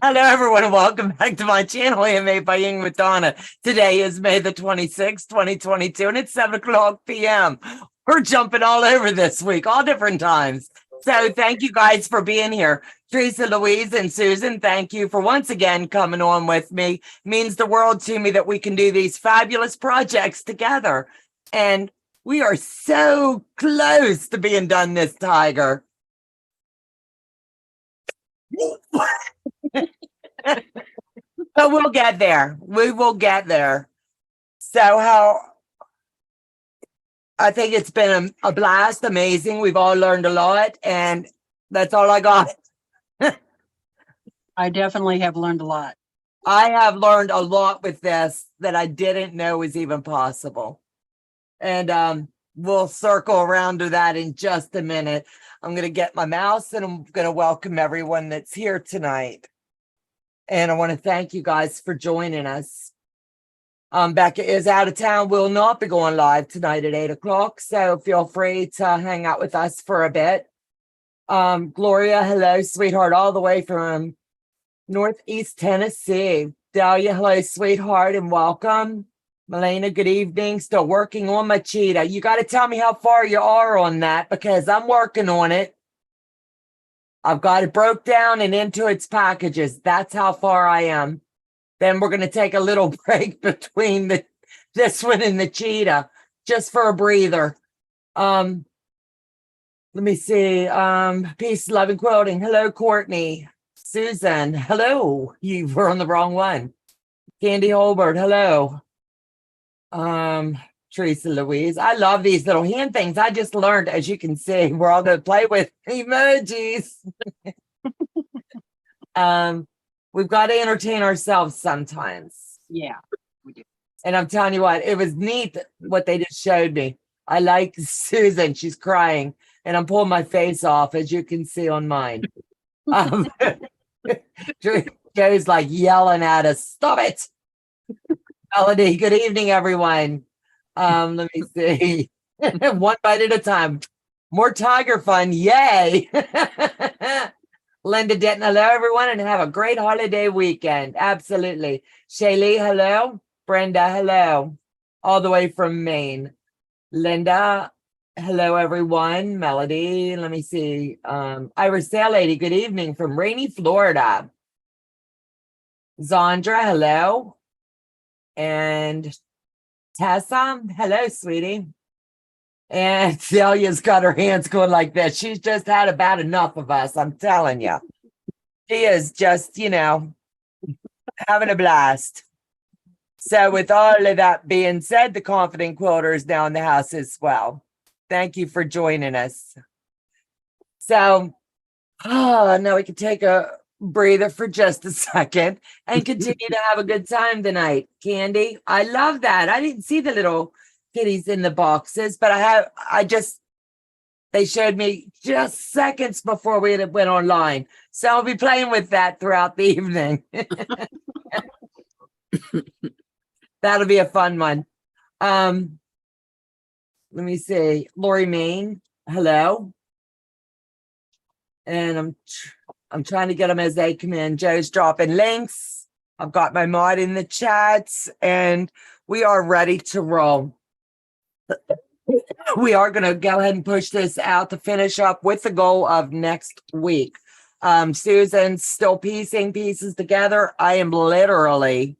Hello, everyone, and welcome back to my channel, Handmade by Ying with Donna. Today is May the 26th, 2022, and it's 7 o'clock p.m. We're jumping all over this week, all different times. So thank you guys for being here. Teresa, Louise, and Susan, thank you for once again coming on with me. It means the world to me that we can do these fabulous projects together. And we are so close to being done this tiger. But we'll get there. We will get there. So I think it's been a blast, amazing. We've all learned a lot, and that's all I got. I definitely have learned a lot. I have learned a lot with this that I didn't know was even possible. And we'll circle around to that in just a minute. I'm going to get my mouse and I'm going to welcome everyone that's here tonight. And I want to thank you guys for joining us. Becca is out of town, will not be going live tonight at 8 o'clock. So feel free to hang out with us for a bit. Gloria, hello, sweetheart, all the way from Northeast Tennessee. Dahlia, hello, sweetheart, and welcome. Melena, good evening. Still working on my cheetah. You got to tell me how far you are on that because I'm working on it. I've got it broke down and into its packages. That's how far I am. Then we're going to take a little break between this one and the cheetah, just for a breather. Let me see. Peace, love, and quilting. Hello, Courtney. Susan, hello. You were on the wrong one. Candy Holbert, hello. Teresa Louise. I love these little hand things. I just learned, as you can see, we're all going to play with emojis. We've got to entertain ourselves sometimes. Yeah, we do. And I'm telling you what, it was neat what they just showed me. I like Susan. She's crying and I'm pulling my face off, as you can see on mine. Joe's like yelling at us. Stop it. Melody, good evening, everyone. Let me see. One bite at a time. More tiger fun. Yay. Linda Denton, hello, everyone, and have a great holiday weekend. Absolutely. Shaylee, hello. Brenda, hello. All the way from Maine. Linda, hello, everyone. Melody, let me see. Iris Sail Lady, good evening from rainy Florida. Zandra, hello. And Tessa, hello, sweetie. And Celia's got her hands going like this. She's just had about enough of us, I'm telling you. She is just, having a blast. So with all of that being said, the Confident Quilter is now in the house as well. Thank you for joining us. So, now we can take a breather for just a second and continue to have a good time tonight. Candy, I love that. I didn't see the little kitties in the boxes, but they showed me just seconds before we went online. So I'll be playing with that throughout the evening. That'll be a fun one. Let me see. Lori Main, hello. And I'm trying to get them as they come in. Joe's dropping links. I've got my mod in the chats and we are ready to roll. We are going to go ahead and push this out to finish up with the goal of next week. Susan's still piecing pieces together. I am literally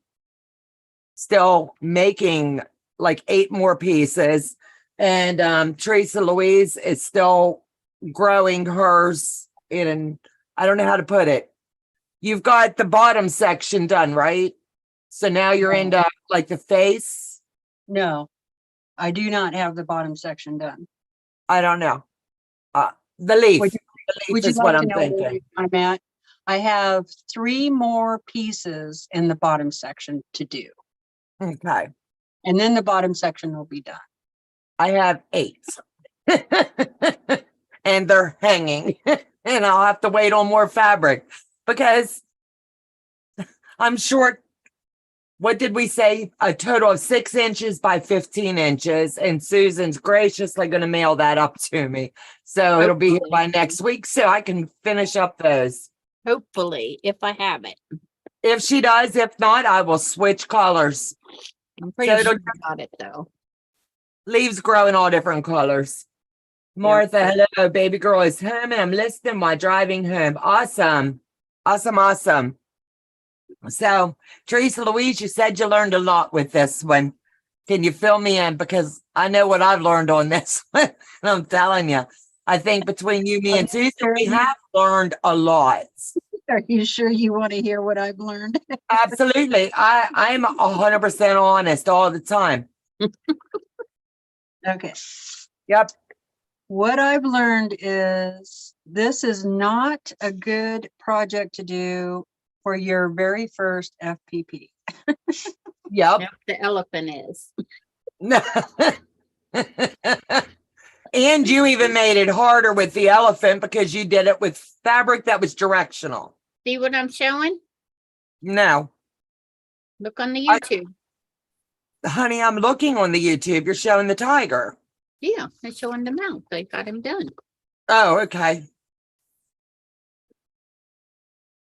still making like 8 more pieces. And Teresa Louise is still growing hers in, I don't know how to put it. You've got the bottom section done, right? So now you're into like the face. No, I do not have the bottom section done. I don't know. The leaf. The leaf is what I'm thinking. I'm at. I have 3 more pieces in the bottom section to do. Okay. And then the bottom section will be done. I have 8. And they're hanging. And I'll have to wait on more fabric because I'm short. What did we say? A total of 6 inches by 15 inches. And Susan's graciously going to mail that up to me. So it'll be here by next week so I can finish up those. Hopefully, if I have it. If she does, if not, I will switch colors. I'm pretty So sure it'll- I got it though. Leaves grow in all different colors. Martha, hello, baby girl is home and I'm listening while driving home. Awesome. Awesome, awesome. So, Teresa Louise, you said you learned a lot with this one. Can you fill me in? Because I know what I've learned on this one. And I'm telling you, I think between you, me, and Susan, we have learned a lot. Are you sure you want to hear what I've learned? Absolutely. I'm 100% honest all the time. Okay. Yep. What I've learned is this is not a good project to do for your very first FPP. Yep. Yep, the elephant is. And you even made it harder with the elephant because you did it with fabric that was directional. See what I'm showing? No, Look on the I- YouTube. honey, I'm looking on the YouTube. You're showing the tiger. Yeah, they're showing the mouth. They got him done. Oh, okay.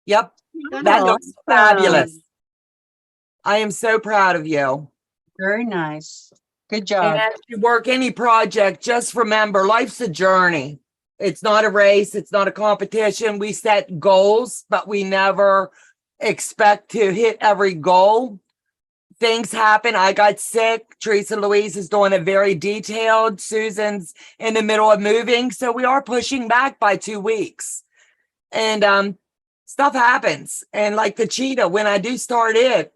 Yep. Got That it. looks fabulous. I am so proud of you. Very nice. Good And job. as you work any project, just remember life's a journey. It's not a race. It's not a competition. We set goals, but we never expect to hit every goal. Things happen. I got sick. Teresa Louise is doing it very detailed. Susan's in the middle of moving. So we are pushing back by 2 weeks. And stuff happens. And like the cheetah, when I do start it,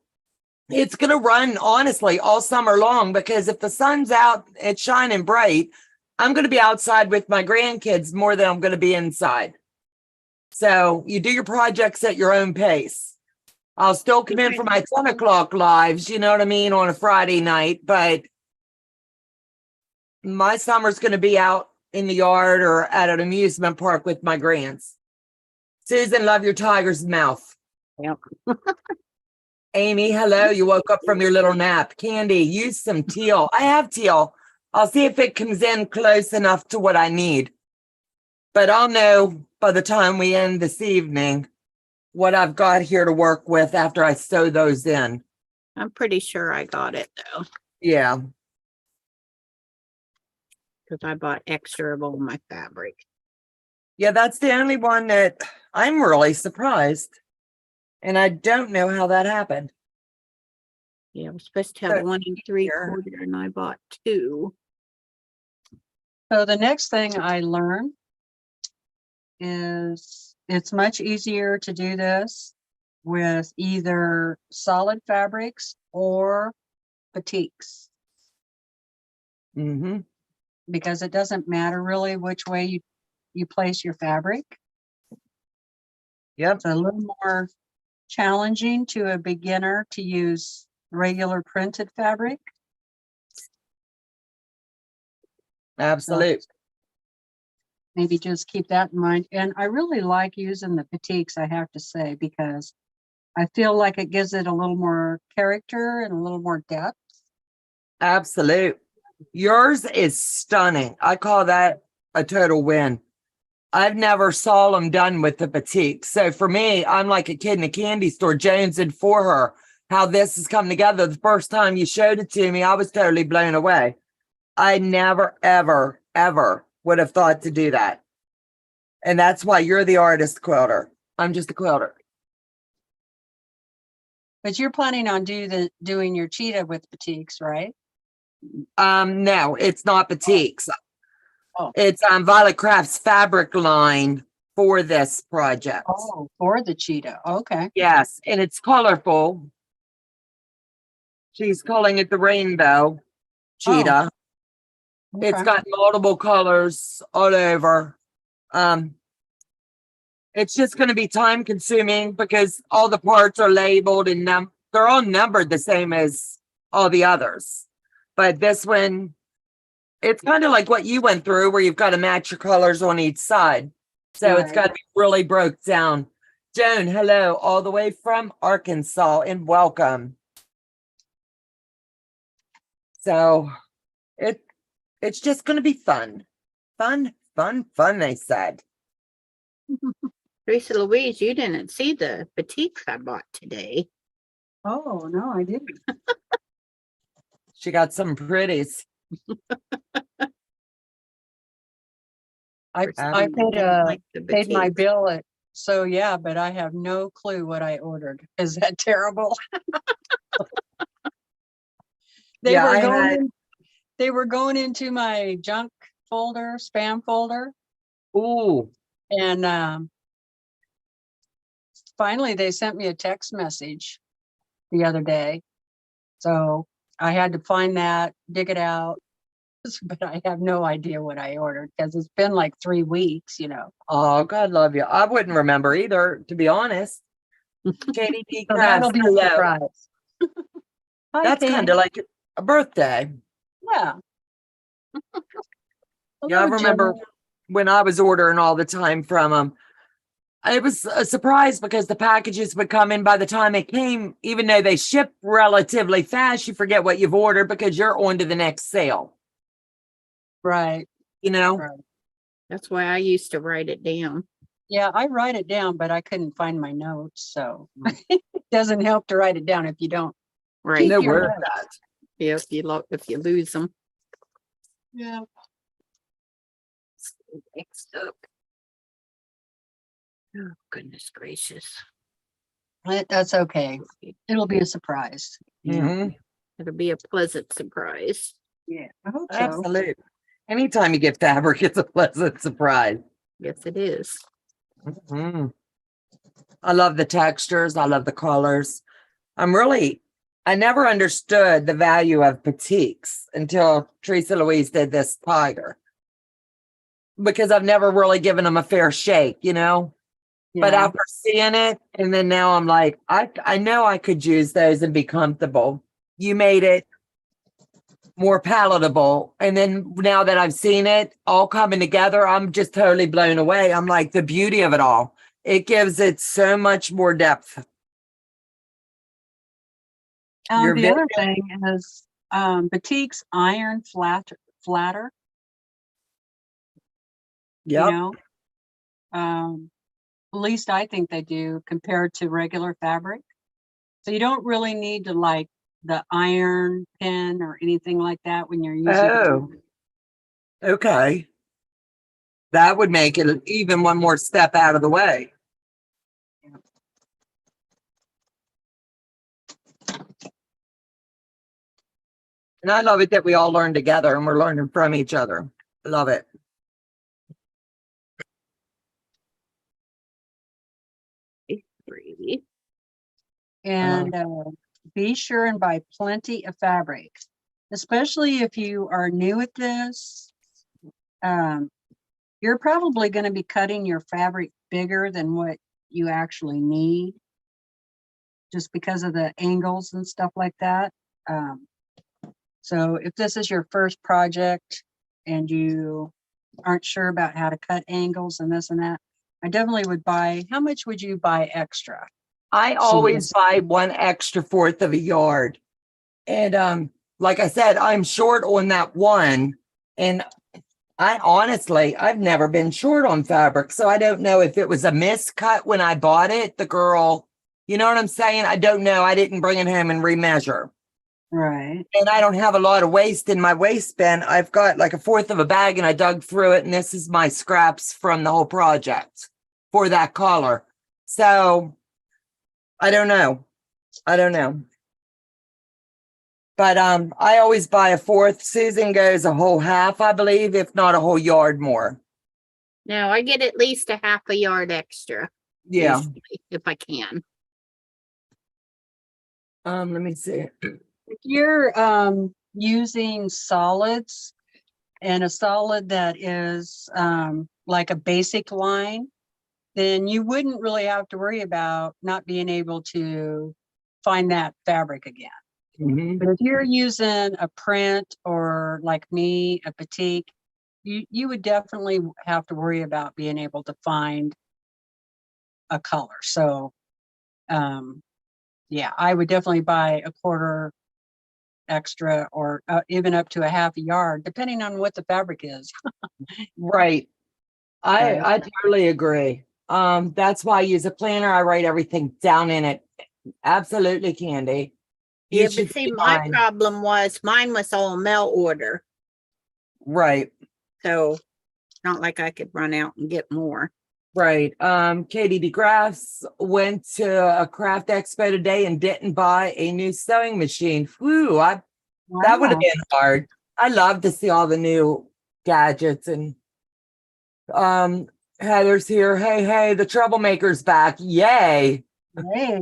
it's going to run honestly all summer long because if the sun's out, it's shining bright. I'm going to be outside with my grandkids more than I'm going to be inside. So you do your projects at your own pace. I'll still come in for my 10 o'clock lives, you know what I mean, on a Friday night, but my summer's going to be out in the yard or at an amusement park with my grands. Susan, love your tiger's mouth. Yep. Amy, hello. You woke up from your little nap. Candy, use some teal. I have teal. I'll see if it comes in close enough to what I need. But I'll know by the time we end this evening what I've got here to work with after I sew those in. I'm pretty sure I got it though, Yeah. because I bought extra of all my fabric. Yeah, that's the only one that I'm really surprised. And I don't know how that happened. Yeah, we're supposed to have So 1 here. 3/4 and I bought 2. So the next thing I learned is it's much easier to do this with either solid fabrics or batiks, Mm-hmm. because it doesn't matter really which way you place your fabric. Yep. It's a little more challenging to a beginner to use regular printed fabric. Absolutely. Maybe just keep that in mind. And I really like using the batiks, I have to say, because I feel like it gives it a little more character and a little more depth. Absolute. Yours is stunning. I call that a total win. I've never saw them done with the batik. So for me, I'm like a kid in a candy store jonesing for her. How this has come together. The first time you showed it to me, I was totally blown away. I never, ever, ever would have thought to do that. And that's why you're the artist quilter. I'm just a quilter. But you're planning on doing your cheetah with batiks, right? No, it's not batiks. Oh. It's Violet Craft's fabric line for this project. Oh, for the cheetah. Okay. Yes, and it's colorful. She's calling it the rainbow cheetah. It's Okay. got multiple colors all over. It's just going to be time consuming because all the parts are labeled and they're all numbered the same as all the others. But this one, it's kind of like what you went through where you've got to match your colors on each side. So it's Right. got to be really broke down. Joan, hello, all the way from Arkansas, and welcome. So it's just going to be fun, fun, fun, fun, they said. Teresa Louise, you didn't see the batiks I bought today. Oh, no, I didn't. She got some pretties. I For some I reason, like the paid my batiks. bill at, so yeah, but I have no clue what I ordered. Is that terrible? They Yeah, were I going had, in, they were going into my junk folder, spam folder, ooh, and finally they sent me a text message the other day. So I had to find that, dig it out, but I have no idea what I ordered because it's been like 3 weeks, you know. oh, God love you. I wouldn't remember either, to be honest. Katie D. So Krabs, that'll be a hello. surprise. Hi, That's Katie. kind of like a birthday. Yeah. Yeah, I Hello, remember Jenna. when I was ordering all the time from them. It was a surprise because the packages would come in by the time it came, even though they ship relatively fast, you forget what you've ordered because you're on to the next sale, Right. you know? Right. That's why I used to write it down. Yeah, I write it down, but I couldn't find my notes, so it doesn't help to write it down if you don't. Right. Keep No your word notes. that. Yeah, if you lose them. Yeah. Next up. Oh, goodness gracious. That's okay. It'll be a surprise. Mhm. It'll be a pleasant surprise. Yeah, I hope so. Absolutely. Anytime you get fabric, it's a pleasant surprise. Yes, it is. Mhm. I love the textures. I love the colors. I never understood the value of batiks until Teresa Louise did this tiger because I've never really given them a fair shake, you know? But Yeah. after seeing it, and then now I'm like, I know I could use those and be comfortable. You made it more palatable. And then now that I've seen it all coming together, I'm just totally blown away. I'm like, the beauty of it all. It gives it so much more depth. Your The video, other thing is batiks iron flatter, you yep. know. At least I think they do compared to regular fabric. So you don't really need to like the iron pin or anything like that when you're using Oh, okay. That would make it even one more step out of the way. And I love it that we all learn together and we're learning from each other. Love it. Three. and be sure and buy plenty of fabric, especially if you are new at this. You're probably going to be cutting your fabric bigger than what you actually need just because of the angles and stuff like that. So if this is your first project and you aren't sure about how to cut angles and this and that, I definitely would buy, how much would you buy extra? I always buy 1/4 of a yard. And like I said, I'm short on that one. And I've never been short on fabric. So I don't know if it was a miscut when I bought it. The girl, you know what I'm saying? I don't know. I didn't bring it home and remeasure. Right. And I don't have a lot of waste in my waste bin. I've got like 1/4 of a bag and I dug through it. And this is my scraps from the whole project for that color. So I don't know. But I always buy a 1/4. Susan goes a whole half, I believe, if not a whole yard more. No, I get at least a half a yard extra. Yeah. Usually, if I can. Let me see. If you're using solids and a solid that is like a basic line, then you wouldn't really have to worry about not being able to find that fabric again. Mhm. But if you're using a print or like me, a batik, you would definitely have to worry about being able to find a color. So yeah, I would definitely buy a 1/4 extra or even up to a half a yard, depending on what the fabric is. Right. Right. I totally agree. That's why I use a planner. I write everything down in it. Absolutely, Candy. You Yeah, should but see, be my fine. problem was mine was all mail order. Right, So not like I could run out and get more. right. Katie DeGraff's went to a craft expo today and didn't buy a new sewing machine. Whew, that would have Wow. been hard. I love to see all the new gadgets. And Heather's here. Hey, the troublemaker's back. Yay. Hey,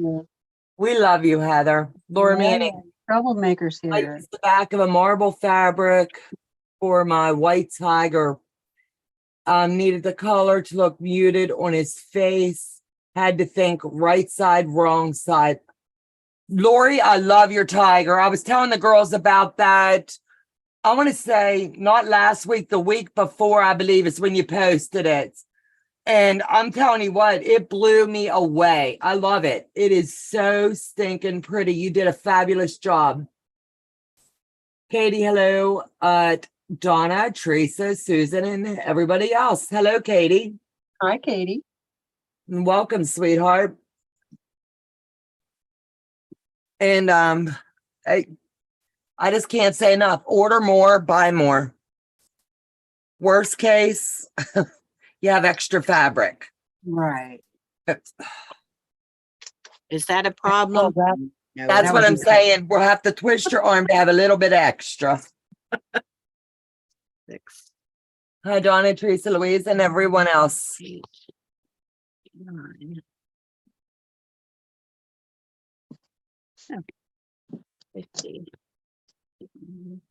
We love you, Heather. Laura yeah, Manning. troublemakers I here. used the back of a marble fabric for my white tiger. Needed the color to look muted on his face. Had to think right side, wrong side. Lori, I love your tiger. I was telling the girls about that. I want to say not last week, the week before, I believe is when you posted it. And I'm telling you what, it blew me away. I love it. It is so stinking pretty. You did a fabulous job. Katie, hello. Donna, Teresa, Susan, and everybody else. Hello, Katie. Hi, Katie. And welcome, sweetheart. And I just can't say enough. Order more, buy more. Worst case, you have extra fabric. Right. Is that a problem? Oh, No, That's that what would I'm be- saying. We'll have to twist your arm to have a little bit extra. Six, Hi, Donna, Teresa, Louise, and everyone else. 8, 9. Oh, 50.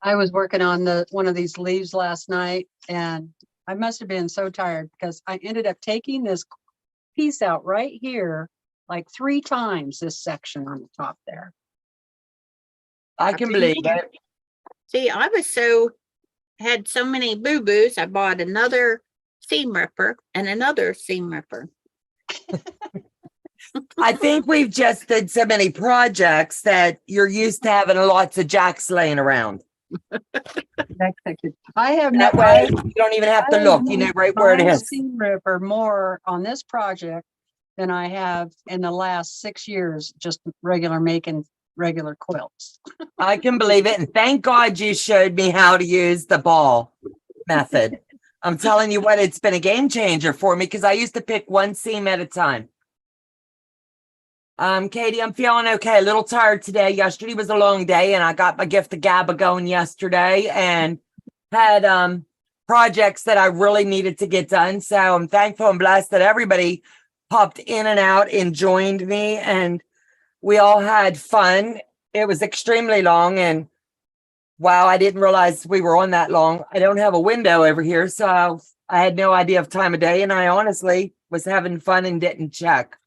I was working on one of these leaves last night and I must have been so tired because I ended up taking this piece out right here, like 3 times this section on the top there. I can believe it. See, I had so many boo-boos, I bought another seam ripper and another seam ripper. I think we've just did so many projects that you're used to having lots of jacks laying around. I have no That way, you don't even have to look. You know right where it my is. seam ripper more on this project than I have in the last 6 years, just making regular quilts. I can believe it. And thank God you showed me how to use the ball method. I'm telling you what, it's been a game changer for me because I used to pick one seam at a time. Katie, I'm feeling okay. A little tired today. Yesterday was a long day and I got my gift of GABA going yesterday and had projects that I really needed to get done. So I'm thankful and blessed that everybody popped in and out and joined me and we all had fun. It was extremely long and wow, I didn't realize we were on that long. I don't have a window over here, so I had no idea of time of day and I honestly was having fun and didn't check.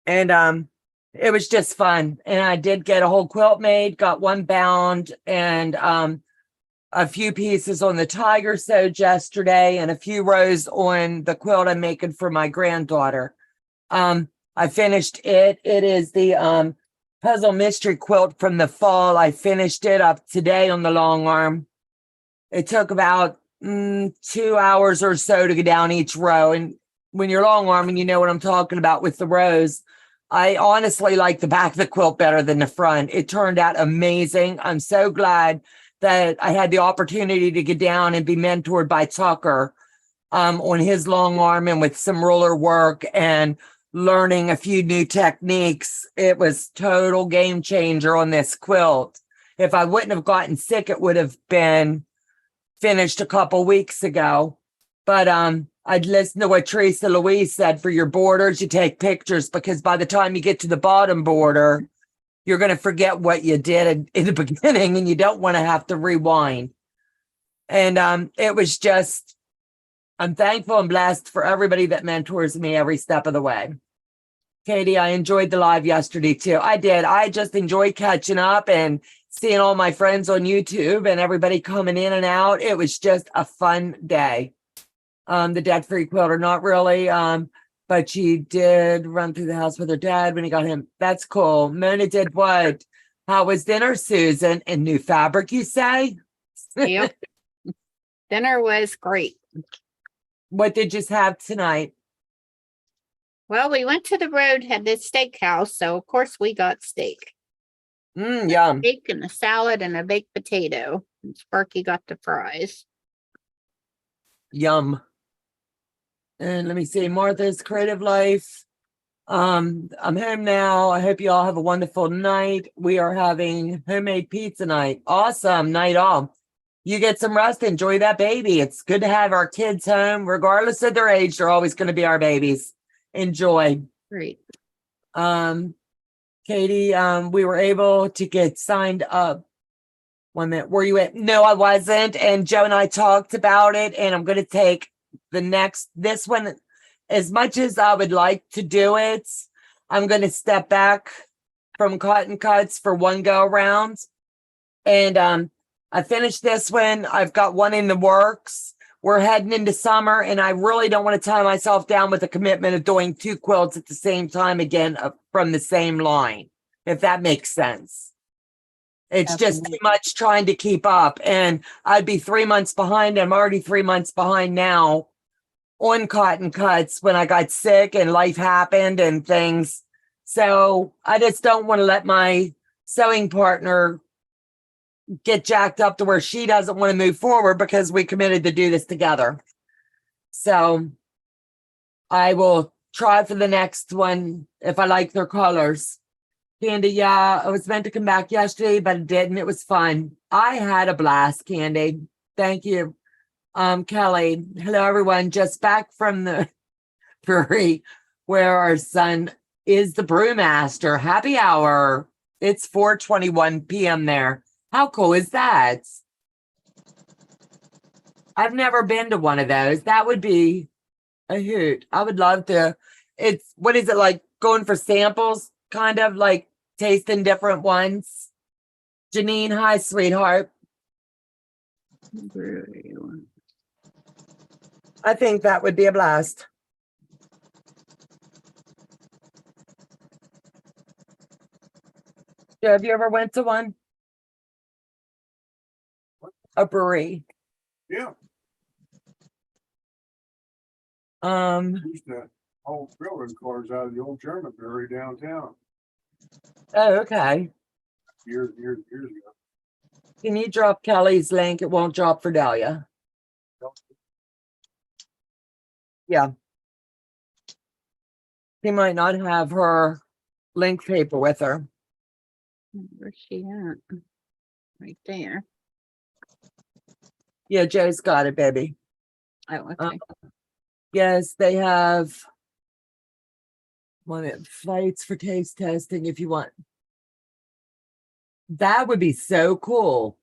And it was just fun. And I did get a whole quilt made, got one bound and a few pieces on the tiger sewed yesterday and a few rows on the quilt I'm making for my granddaughter. I finished it. It is the puzzle mystery quilt from the fall. I finished it up today on the long arm. It took about 2 hours or so to get down each row. And when you're long arming, you know what I'm talking about with the rows. I honestly like the back of the quilt better than the front. It turned out amazing. I'm so glad that I had the opportunity to get down and be mentored by Tucker on his long arm and with some ruler work and learning a few new techniques. It was total game changer on this quilt. If I wouldn't have gotten sick, it would have been finished a couple weeks ago. But I'd listen to what Teresa Louise said. For your borders, you take pictures because by the time you get to the bottom border, you're going to forget what you did in the beginning and you don't want to have to rewind. And it was just, I'm thankful and blessed for everybody that mentors me every step of the way. Katie, I enjoyed the live yesterday too. I did. I just enjoyed catching up and seeing all my friends on YouTube and everybody coming in and out. It was just a fun day. The debt-free quilter, not really. But she did run through the house with her dad when he got him. That's cool. Mona did what? How was dinner, Susan? And new fabric, you say? Yep. Dinner was great. What did you have tonight? Well, we went to the road, had this steakhouse, so of course we got steak. Yum. Steak and a salad and a baked potato. And Sparky got the fries. Yum. And let me see, Martha's Creative Life. I'm home now. I hope you all have a wonderful night. We are having homemade pizza night. Awesome night off. You get some rest, enjoy that baby. It's good to have our kids home, regardless of their age. They're always going to be our babies. Enjoy. Great. Katie, we were able to get signed up. 1 minute. Were you at? No, I wasn't. And Joe and I talked about it, and I'm going to take this one, as much as I would like to do it, I'm going to step back from cotton cuts for one go around. And I finished this one. I've got one in the works. We're heading into summer, and I really don't want to tie myself down with a commitment of doing 2 quilts at the same time again from the same line, if that makes sense. It's just too much trying to keep up, and I'd be 3 months behind. I'm already 3 months behind now on cotton cuts when I got sick and life happened and things. So I just don't want to let my sewing partner get jacked up to where she doesn't want to move forward because we committed to do this together. So I will try for the next one if I like their colors. Candy, yeah, I was meant to come back yesterday, but it didn't. It was fun. I had a blast, Candy. Thank you. Kelly, hello everyone. Just back from the brewery where our son is the brewmaster. Happy hour. It's 4:21 p.m. there. How cool is that? I've never been to one of those. That would be a hoot. I would love to. It's, what is it, like going for samples, kind of like tasting different ones? Janine, hi, sweetheart. I think that would be a blast. Yeah, have you ever went to one? A brewery. Yeah, used to haul railroad cars out of the old German brewery downtown Oh, okay. years ago. Can you drop Kelly's link? It won't drop for Dahlia. Yeah. She might not have her link paper with her. Where's she at? Right there. Yeah, Joe's got it, baby. Oh, okay. Yes, they have flights for taste testing if you want. That would be so cool.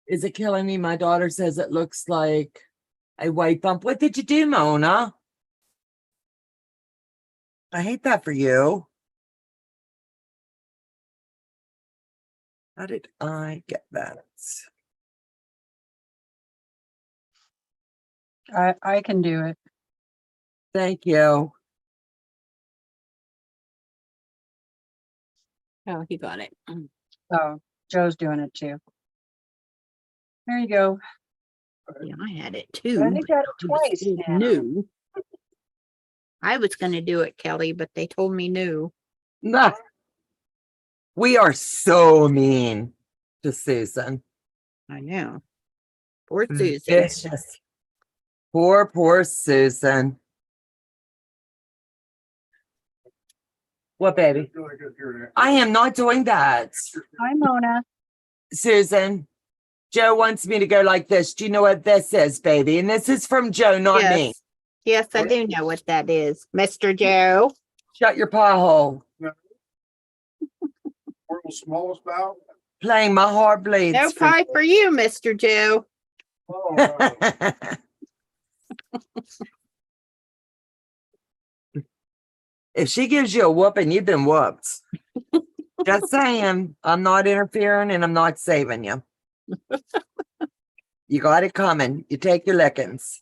Is it killing me? My daughter says it looks like a white bump. What did you do, Mona? I hate that for you. How did I get that? I can do it. Thank you. Oh, he got it. Oh, Joe's doing it too. There you go. Yeah, I had it I too. think got it I was twice told now. no. I was going to do it, Kelly, but they told me no. Nah. We are so mean to Susan. I know. Poor Mm, Susan. Vicious. Poor Susan. What, baby? Really good hearing that. I am not doing that. Hi, Mona. Susan, Joe wants me to go like this. Do you know what this is, baby? And this is from Joe, not me. Yes. Yes, I do know what that is, Mr. Joe. Shut your pie hole. World's smallest valve. Playing my heart bleeds. No pie for you, Mr. Joe. Oh, If she gives you a whooping, you've been whooped. Just saying, I'm not interfering and I'm not saving you. You got it coming. You take your lickings.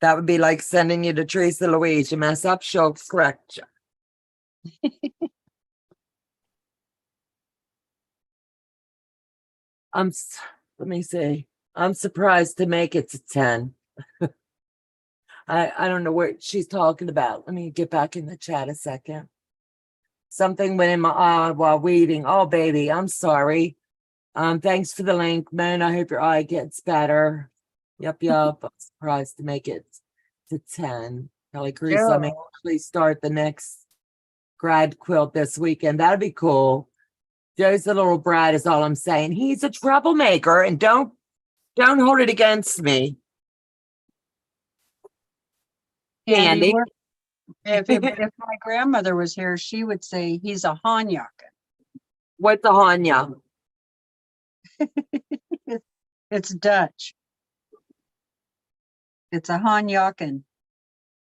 That would be like sending you to Teresa Louise. You mess up, she'll correct you. Let me see. I'm surprised to make it to 10. I don't know what she's talking about. Let me get back in the chat a second. Something went in my eye while weeding. Oh, baby, I'm sorry. Thanks for the link, Moon. I hope your eye gets better. Yep. I'm surprised to make it to 10. Kelly Cruz, I may Joe. actually start the next grad quilt this weekend. That'd be cool. Joe's a little brat is all I'm saying. He's a troublemaker, and don't hold it against me. Andy, Andy. if my grandmother was here, she would say he's a Hanyak. What's a Hanya? It's Dutch. It's a Hanyaken.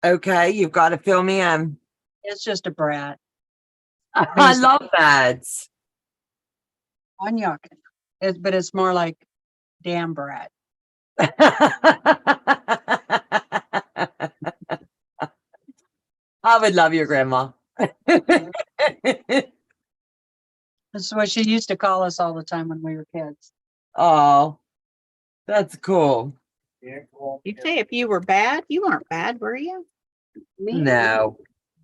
Okay, you've got to fill me in. It's just a brat. I love that. Hanyaken. But it's more like damn brat. I would love your grandma. That's what she used to call us all the time when we were kids. Oh, that's cool. Yeah, cool. You say if you were bad, you weren't bad, were you? Me? No,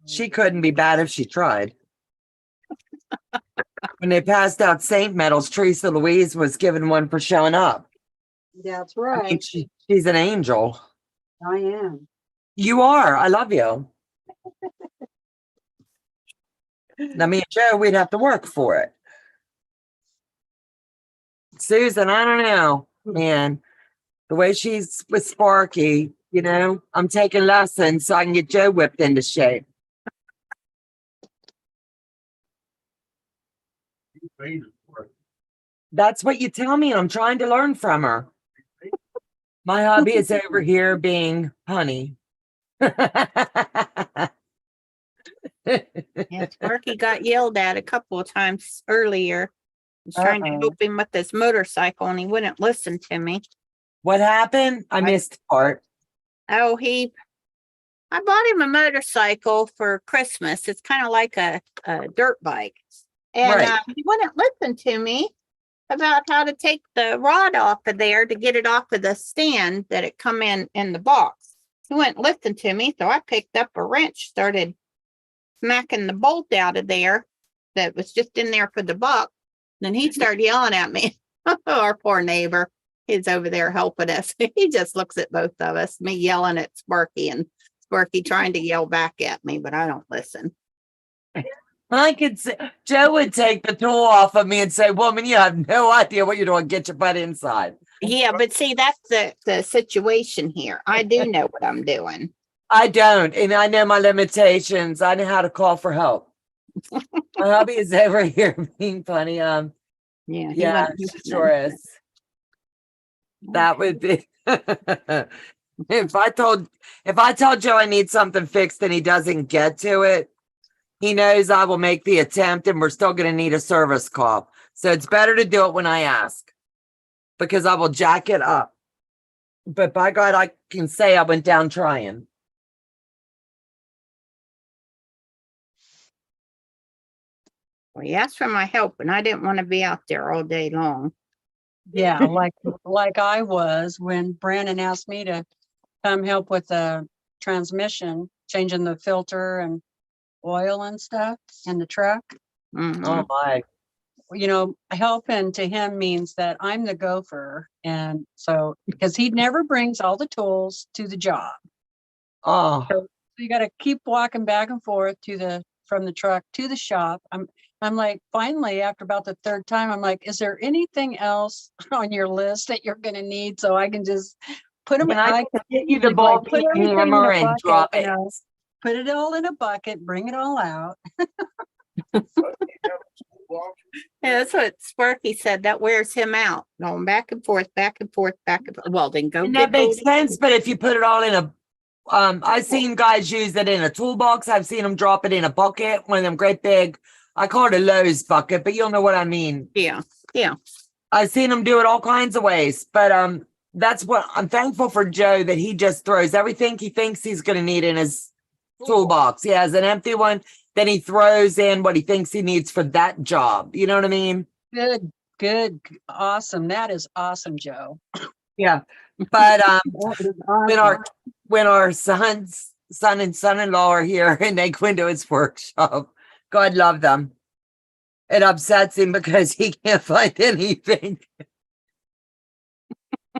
she couldn't be bad if she tried. When they passed out Saint medals, Teresa Louise was given one for showing up. That's I mean, right. she's an angel. I am. You are. I love you. Now, me and Joe, we'd have to work for it. Susan, I don't know, man. The way she's with Sparky, you know, I'm taking lessons so I can get Joe whipped into shape. You paid for it. That's what you tell me, and I'm trying to learn from her. My hubby is over here being punny. Yeah, Sparky got yelled at a couple of times earlier. I was trying to Uh-oh. help him with his motorcycle and he wouldn't listen to me. What happened? I missed part. Oh, I bought him a motorcycle for Christmas. It's kind of like a dirt bike. And Right. he wouldn't listen to me about how to take the rod off of there to get it off of the stand that it come in the box. He wouldn't listen to me. So I picked up a wrench, started smacking the bolt out of there that was just in there for the box. Then he started yelling at me. Our poor neighbor. He's over there helping us. He just looks at both of us, me yelling at Sparky and Sparky trying to yell back at me, but I don't listen. I could say Joe would take the tool off of me and say, "Woman, you have no idea what you're doing. Get your butt inside." Yeah, but see, that's the situation here. I do know what I'm doing. I don't, and I know my limitations. I know how to call for help. My hubby is over here being funny. Yeah, he Yeah, wasn't she sure is. That would be if I tell Joe I need something fixed and he doesn't get to it, he knows I will make the attempt and we're still going to need a service call. So it's better to do it when I ask because I will jack it up. But by God, I can say I went down trying. Well, he asked for my help and I didn't want to be out there all day long. Yeah, like I was when Brandon asked me to come help with the transmission, changing the filter and oil and stuff in the truck. Mhm. Oh my. You know, helping to him means that I'm the gopher. And so, because he never brings all the tools to the job. Oh, So you got to keep walking back and forth from the truck to the shop. I'm like, finally, after about the third time, I'm like, is there anything else on your list that you're going to need? So I can just put them. can I can get you the like, bulky put everything in hammer a and bucket, drop you it? know, put it all in a bucket, bring it all out. Yeah, that's what Sparky said. That wears him out. Going back and forth, back and forth, back and forth. Well, then go And get that makes Bodie. sense, but if you put it all in a I've seen guys use it in a toolbox. I've seen them drop it in a bucket, one of them great big, I call it a Lowe's bucket, but you'll know what I mean. Yeah. I've seen them do it all kinds of ways, but that's what I'm thankful for Joe, that he just throws everything he thinks he's going to need in his toolbox. He has an empty one, then he throws in what he thinks he needs for that job. You know what I mean? Good, awesome. That is awesome, Joe. Yeah. But That is when our awesome. when our son and son-in-law are here and they go into his workshop. God love them. It upsets him because he can't find anything.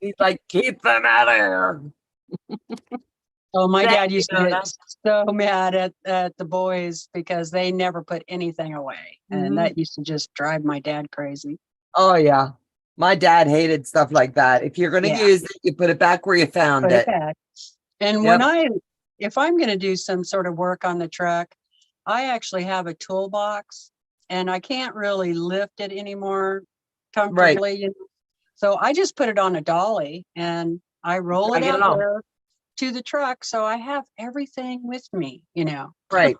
He's like, keep them out of here. Oh, my Thank dad you, used to Donna. get so mad at the boys because they never put anything away. And that used to just drive my dad crazy. Oh yeah. My dad hated stuff like that. If you're gonna Yeah. use it, you put it back where you found Put it. it back. And Yep. if I'm going to do some sort of work on the truck, I actually have a toolbox and I can't really lift it anymore comfortably. You know? So I just put it on a dolly and I roll it Drag it out along. there to the truck. So I have everything with me, you know, Right.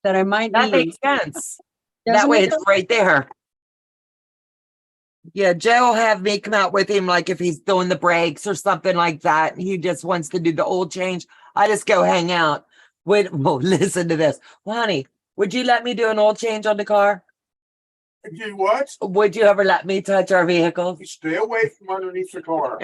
that I might That need. makes sense. That Doesn't way it? it's right there. Yeah, Joe will have me come out with him, like if he's doing the brakes or something like that. And he just wants to do the oil change. I just go hang out. Well, listen to this. Well, honey, would you let me do an oil change on the car? You what? Would you ever let me touch our vehicles? You stay away from underneath the car.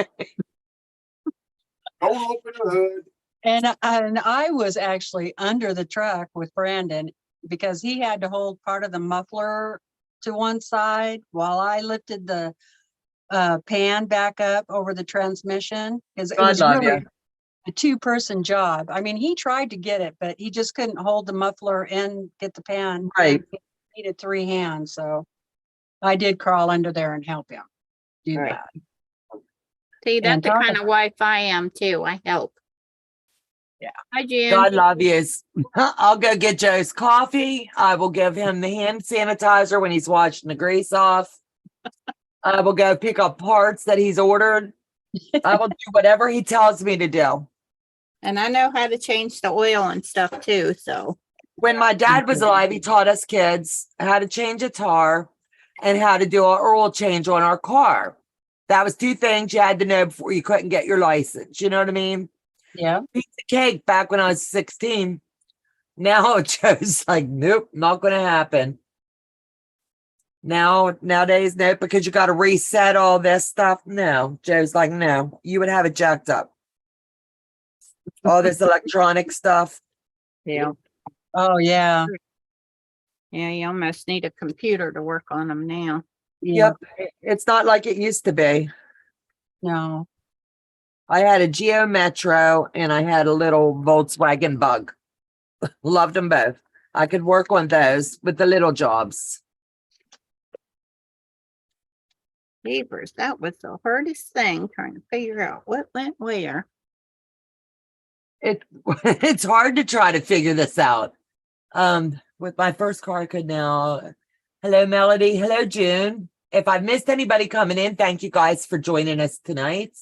Don't open the hood. And I was actually under the truck with Brandon because he had to hold part of the muffler to one side while I lifted the pan back up over the transmission. Because it God was love really you. a two-person job. I mean, he tried to get it, but he just couldn't hold the muffler and get the pan. Right. He needed 3 hands. So I did crawl under there and help him do Right. that. See, that's And the talk kind of wife I am too. I help. Yeah. Hi, June. God love yous. I'll go get Joe's coffee. I will give him the hand sanitizer when he's washing the grease off. I will go pick up parts that he's ordered. I will do whatever he tells me to do. And I know how to change the oil and stuff too. So When my dad was alive, he taught us kids how to change a tar and how to do an oil change on our car. That was 2 things you had to know before you couldn't get your license. You know what I mean? Yeah. Piece of cake back when I was 16. Now Joe's like, nope, not going to happen. Nowadays, no, because you got to reset all this stuff. No, Joe's like, no, you would have it jacked up. All this electronic stuff. yeah, Oh, yeah. yeah, you almost need a computer to work on them now. Yeah. Yep. It's not like it used to be. No. I had a Geo Metro and I had a little Volkswagen Bug. Loved them both. I could work on those with the little jobs. Jeepers, that was the hardest thing trying to figure out what went where. It's hard to try to figure this out. With my first car, I could now. Hello, Melody. Hello, June. If I've missed anybody coming in, thank you guys for joining us tonight.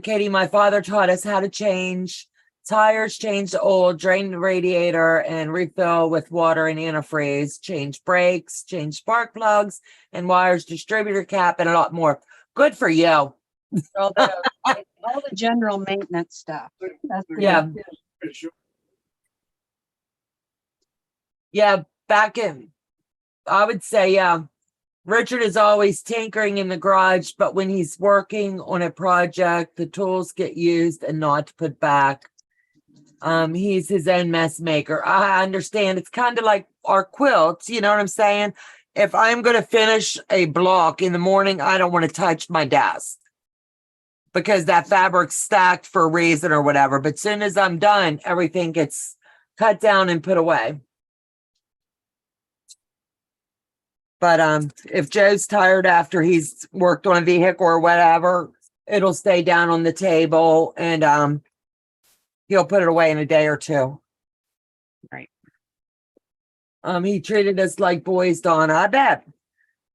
Katie, my father taught us how to change tires, change the oil, drain the radiator, and refill with water and antifreeze, change brakes, change spark plugs and wires, distributor cap, and a lot more. Good for you. All the general maintenance stuff. That's pretty Yeah. good. It's your- Yeah, back in, I would say, yeah, Richard is always tinkering in the garage, but when he's working on a project, the tools get used and not put back. He's his own mess maker. I understand. It's kind of like our quilts, you know what I'm saying? If I'm going to finish a block in the morning, I don't want to touch my desk because that fabric's stacked for a reason or whatever. But soon as I'm done, everything gets cut down and put away. But if Joe's tired after he's worked on a vehicle or whatever, it'll stay down on the table and he'll put it away in a day or 2. Right. He treated us like boys, Donna. I bet.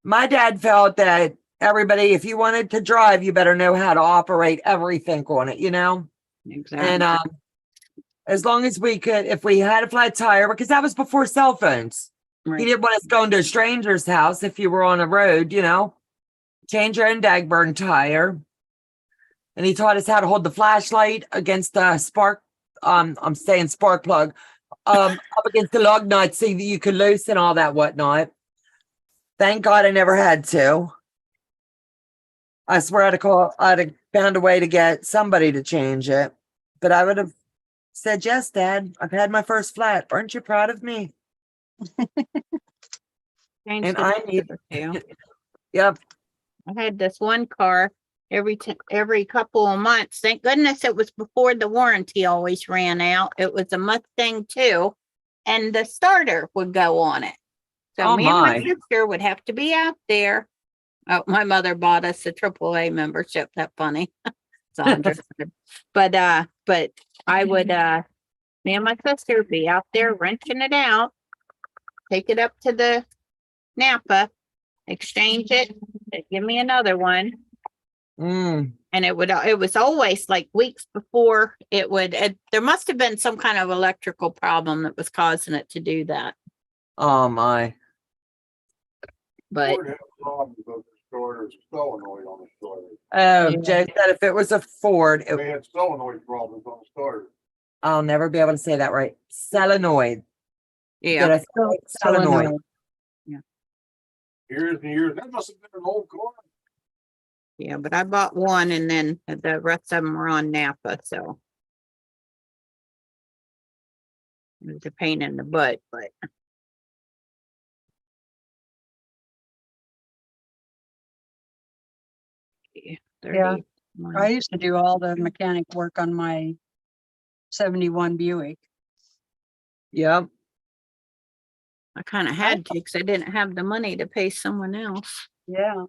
My dad felt that everybody, if you wanted to drive, you better know how to operate everything on it, you know? Exactly. And as long as we could, if we had a flat tire, because that was before cell phones. Right. He didn't want us going to a stranger's house if you were on a road, you know, change your own Dagburn tire. And he taught us how to hold the flashlight against the spark. I'm saying spark plug, up against the lug nut so that you could loosen all that whatnot. Thank God I never had to. I swear I'd have found a way to get somebody to change it. but I would have said yes, Dad. I've had my first flat. Aren't you proud of me? Changed And the I need, picture too. yep. I had this one car every couple of months. Thank goodness it was before the warranty always ran out. It was a Mustang too, and the starter would go on it. So Oh, me and my my. sister would have to be out there. Oh, my mother bought us a AAA membership. That funny, Sandra. But I would me and my sister would be out there wrenching it out, take it up to the Napa, exchange it, they'd give me another one. Mm. And it was always like weeks before there must have been some kind of electrical problem that was causing it to do that. Oh, my. But Ford had a problem with the starters, solenoid on the starter. Oh, Yeah. Joe said if it was a Ford, They had solenoid problems on the starter. I'll never be able to say that right. Solenoid. Did yeah, I say right? Solenoid. Years and years. That must have been an old car. yeah, but I bought one and then the rest of them were on Napa, so it was a pain in the butt, but yeah, 30. I used to do all the mechanic work on my 71 Buick. Yep. I kind of had to because I didn't have the money to pay someone else. Yeah.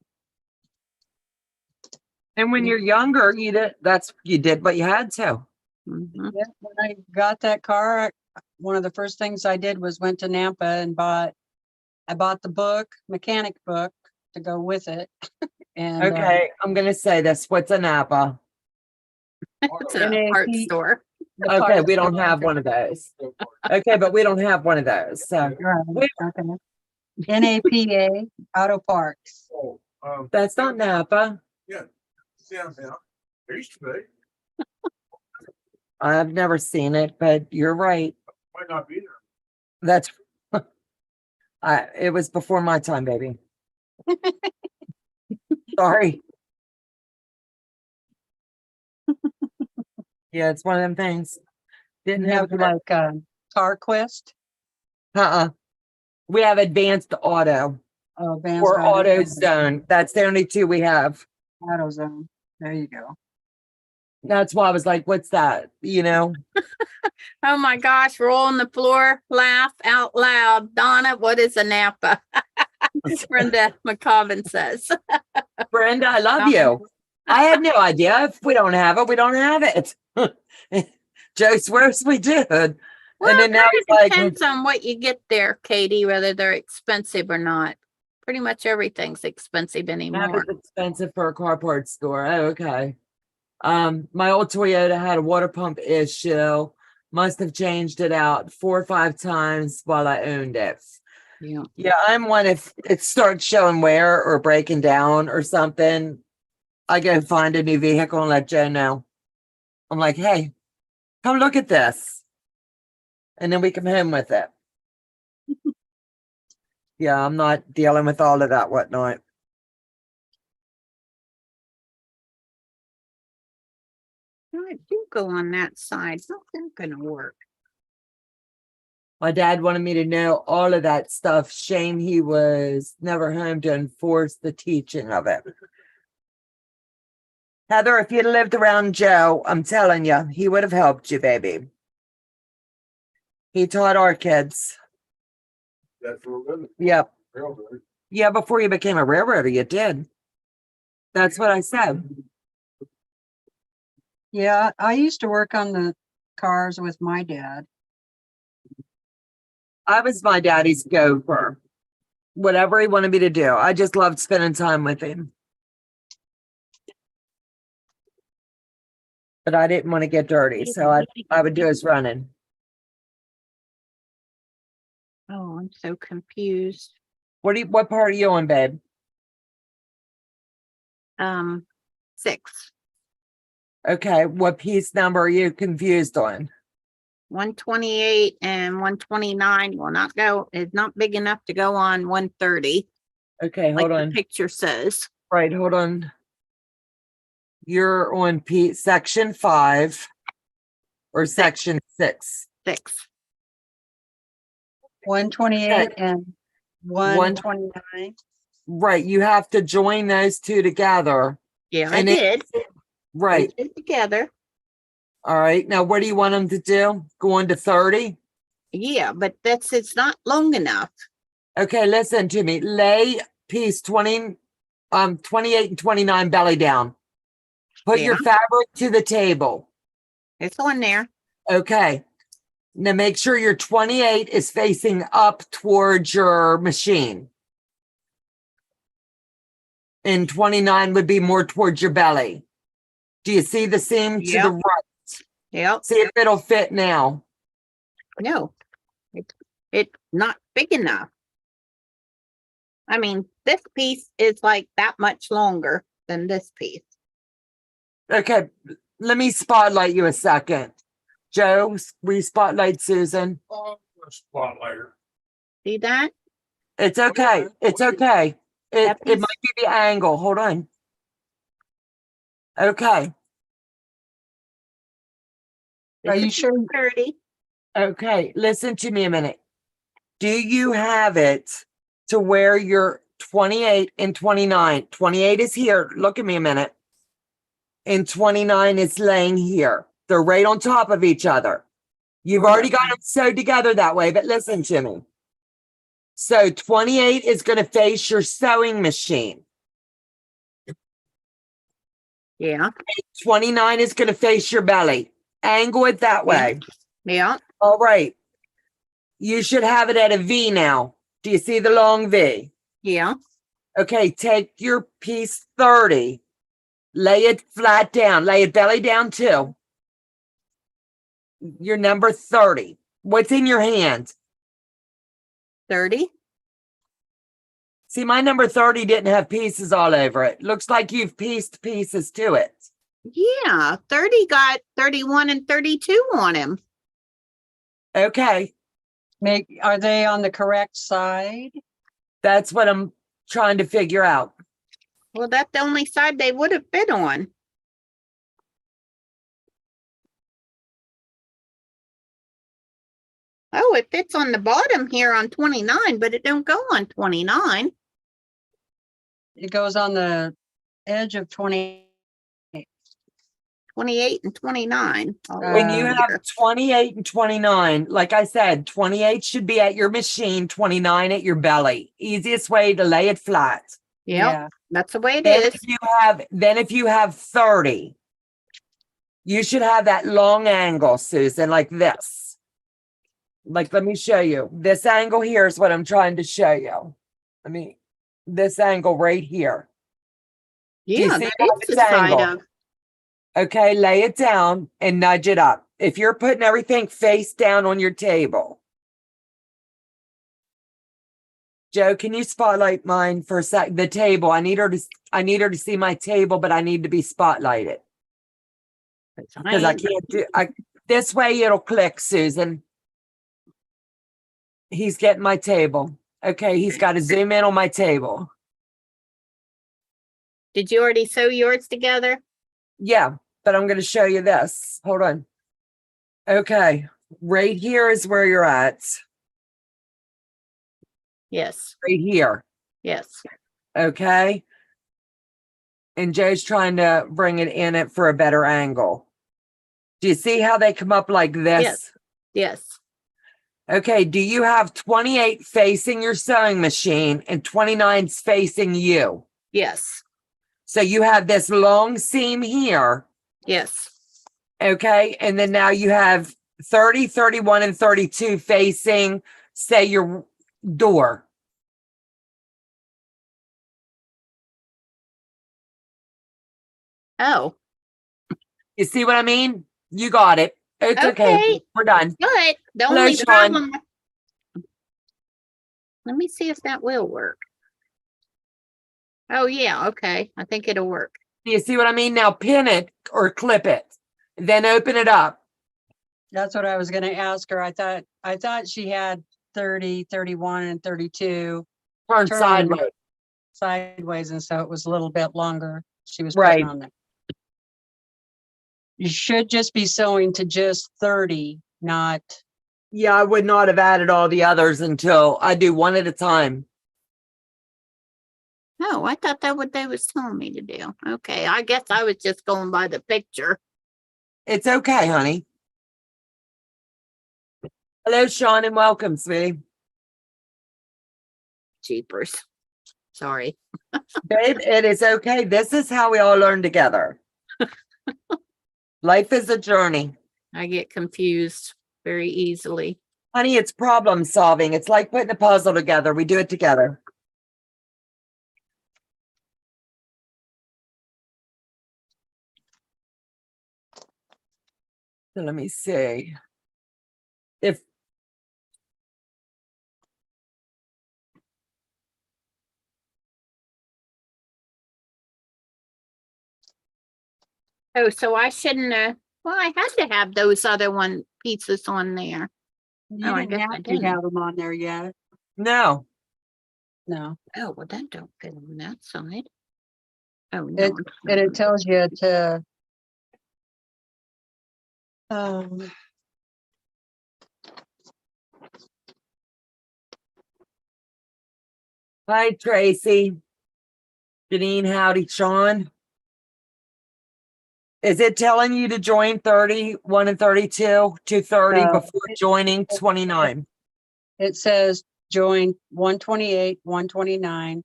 And when Yeah. you're younger, you did what you had to. Mhm. Yeah, when I got that car, one of the first things I did was went to Napa and I bought the book, mechanic book to go with it. And Okay, I'm gonna say this. What's a Napa? It's And a a art he- store. the Okay, parts we don't store. have one of those. Okay, but we don't have one of those. So Right, we- okay. NAPA Auto Parts. Oh, that's not Napa. yeah. There used to be. I've never seen it, but you're right. Might not be there. That's it was before my time, baby. Sorry. Yeah, it's one of them things. Didn't You have have like CarQuest we have advanced auto Advanced or Auto auto zone. That's the only two we have. AutoZone. There you go. That's why I was like, what's that? You know? Oh my gosh, roll on the floor, laugh out loud. Donna, what is a Napa? Brenda McCobbin says. Brenda, I love you. I had no idea. If we don't have it, we don't have it. Joe swears we did. Well, And then it now kind he's of like, depends on what you get there, Katie, whether they're expensive or not. Pretty much everything's expensive anymore. it's expensive for a carport store. Oh, okay. My old Toyota had a water pump issue. Must have changed it out 4 or 5 times while I owned it. Yeah. Yeah, I'm one if it starts showing wear or breaking down or something, I go find a new vehicle and let Joe know. I'm like, hey, come look at this. And then we come home with it. Yeah, I'm not dealing with all of that whatnot. I do go on that side. Nothing's gonna work. My dad wanted me to know all of that stuff. Shame he was never home to enforce the teaching of it. Heather, if you'd lived around Joe, I'm telling you, he would have helped you, baby. He taught our kids. That's real good. Yep. Real good. Yeah, before you became a railroader, you did. That's what I said. Yeah, I used to work on the cars with my dad. I was my daddy's gopher. Whatever he wanted me to do. I just loved spending time with him. But I didn't want to get dirty, so I would do his running. Oh, I'm so confused. What part are you on, babe? 6. Okay, what piece number are you confused on? 128 and 129 will not go, it's not big enough to go on 130, Okay, like hold the on. picture says. Right, hold on. You're on section 5. or section 6? 6. 128 and 129. Right, you have to join those two together. Yeah, I And it- did. Right, Put it together. all right. Now, what do you want them to do? Go on to 30? Yeah, but it's not long enough. Okay, listen to me. Lay piece 28 and 29 belly down. Put your Yeah. fabric to the table. It's on there. Okay. Now make sure your 28 is facing up towards your machine. And 29 would be more towards your belly. Do you see the seam to Yep. the right? Yep. See if it'll fit now. No, it's not big enough. I mean, this piece is like that much longer than this piece. Okay, let me spotlight you a second. Joe, will you spotlight Susan? Spotlighter. See that? It's okay. It's okay. It That piece- might be the angle. Hold on. Okay. Are This you is sure? 30. Okay. Listen to me a minute. Do you have it to where you're 28 and 29? 28 is here. Look at me a minute. And 29 is laying here. They're right on top of each other. You've Hold already on. got them sewed together that way, but listen to me. So 28 is going to face your sewing machine. Yeah, 29 is going to face your belly. Angle it that way. yeah, All right. You should have it at a V now. Do you see the long V? yeah. Okay, take your piece 30, lay it flat down, lay it belly down too. Your number 30. What's in your hand? 30. See, my number 30 didn't have pieces all over it. Looks like you've pieced pieces to it. Yeah, 30 got 31 and 32 on him. Okay, Are they on the correct side? that's what I'm trying to figure out. Well, that's the only side they would have fit on. Oh, it fits on the bottom here on 29, but it don't go on 29. It goes on the edge of 20. 28 and 29. I'll look When you Uh, have here. 28 and 29, like I said, 28 should be at your machine, 29 at your belly. Easiest way to lay it flat. Yep, Yeah. that's the way it Then is. if you have 30, you should have that long angle, Susan, like this. Like, let me show you. This angle here is what I'm trying to show you. This angle right here. you Yeah, see that how is the it's side angled? of, Okay, lay it down and nudge it up. If you're putting everything face down on your table. Joe, can you spotlight mine for a sec? The table. I need her to see my table, but I need to be spotlighted. Because I can't do this way it'll click, Susan. He's getting my table. Okay, he's got to zoom in on my table. Did you already sew yours together? Yeah, but I'm going to show you this. Hold on. Okay, right here is where you're at. Yes, Right here. yes. Okay. And Joe's trying to bring it in it for a better angle. Do you see how they come up like this? Yes. Yes, Okay, do you have 28 facing your sewing machine and 29's facing you? yes, So you have this long seam here, yes. okay? And then now you have 30, 31, and 32 facing, say, your door. Oh, You see what I mean? You got it. It's okay. Okay. We're done. but the Hello, only Sean. problem. Let me see if that will work. Oh, yeah, okay. I think it'll work. Do you see what I mean? Now pin it or clip it, then open it up. That's what I was gonna ask her. I thought she had 30, 31, and 32 Turn Turn. sideways. sideways, and so it was a little bit longer. She was Right. putting on there. You should just be sewing to just 30, not, Yeah, I would not have added all the others until I do one at a time. No, I thought that what they was telling me to do. Okay, I guess I was just going by the picture. It's okay, honey. Hello, Sean, and welcome, sweetie. Jeepers. Sorry. Babe, it is okay. This is how we all learn together. Life is a journey. I get confused very easily. Honey, it's problem solving. It's like putting a puzzle together. We do it together. So let me see. If Oh, so I shouldn't have, well, I had to have those other one pieces on there. you Oh, I didn't guess I have to didn't. have them on there yet. no, No. Oh, well, that don't fit on that side. Oh, no. It, I'm and sorry. it tells you to, um, hi, Tracy. Janine, howdy, Sean. Is it telling you to join 31 and 32 to 30 No. before joining 29? it says join 128, 129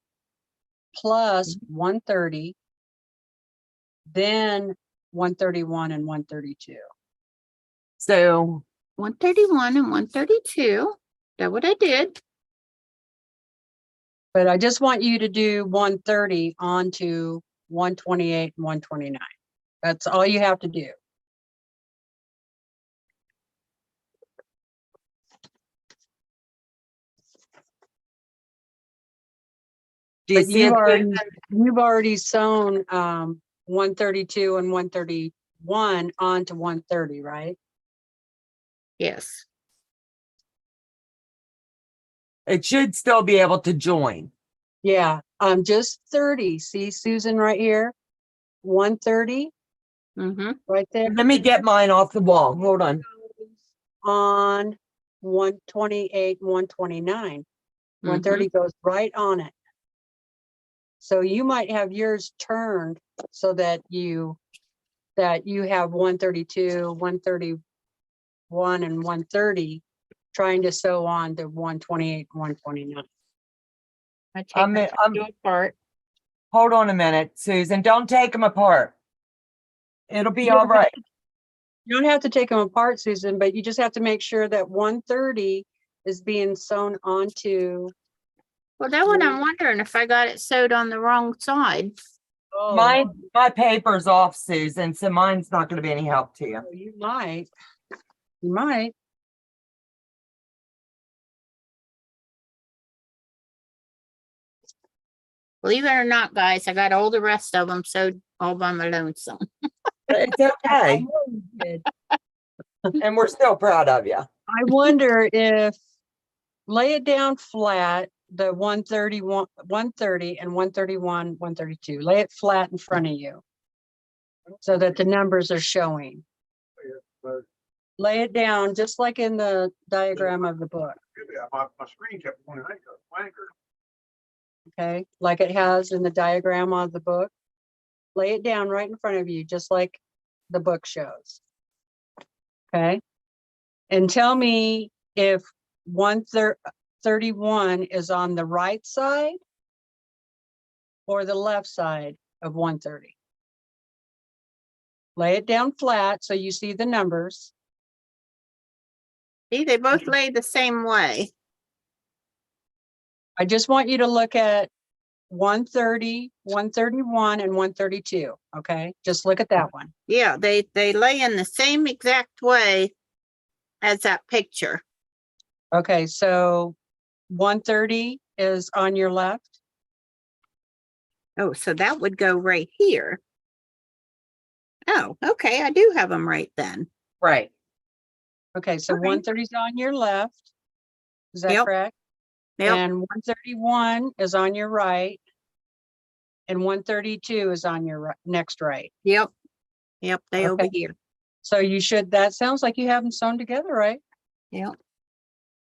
plus 130, then 131 and 132. So 131 and 132. That what I did. But I just want you to do 130 onto 128 and 129. That's all you have to do. do you But see it? you've already sewn 132 and 131 onto 130, right? Yes. It should still be able to join. Yeah, just 30. See Susan right here? 130 Mm-hmm. right there. Let me get mine off the wall. Hold on. On 128, 129. 130 goes right on it. So you might have yours turned so that you have 132, 131, and 130 trying to sew on to 128, 129. I take I'm- them I'm- apart. Hold on a minute, Susan. Don't take them apart. It'll be You all don't right. You don't have to take them apart, Susan, but you just have to make sure that 130 is being sewn onto. Well, that one I'm wondering if I got it sewed on the wrong side. Oh, My paper's off, Susan, so mine's not going to be any help to you. you might. You might. Believe it or not, guys, I got all the rest of them sewed all by my lonesome. It's okay. And we're still proud of you. I wonder if lay it down flat, the 131, 130 and 131, 132. Lay it flat in front of you so that the numbers are showing. But Lay it down just like in the diagram of the book, my screen kept going, I got a flanker. okay? Like it has in the diagram of the book. Lay it down right in front of you, just like the book shows. Okay? And tell me if 131 is on the right side or the left side of 130. Lay it down flat so you see the numbers. See, they both lay the same way. I just want you to look at 130, 131, and 132. Okay, just look at that one. Yeah, they lay in the same exact way as that picture. Okay, so 130 is on your left. Oh, so that would go right here. Oh, okay, I do have them right then. Right. Okay, so Okay. 130 is on your left. Is that Yep. correct? Yep. And 131 is on your right. And 132 is on your next right. Yep. Yep, they over Okay. here. So you should, that sounds like you have them sewn together, right? Yeah.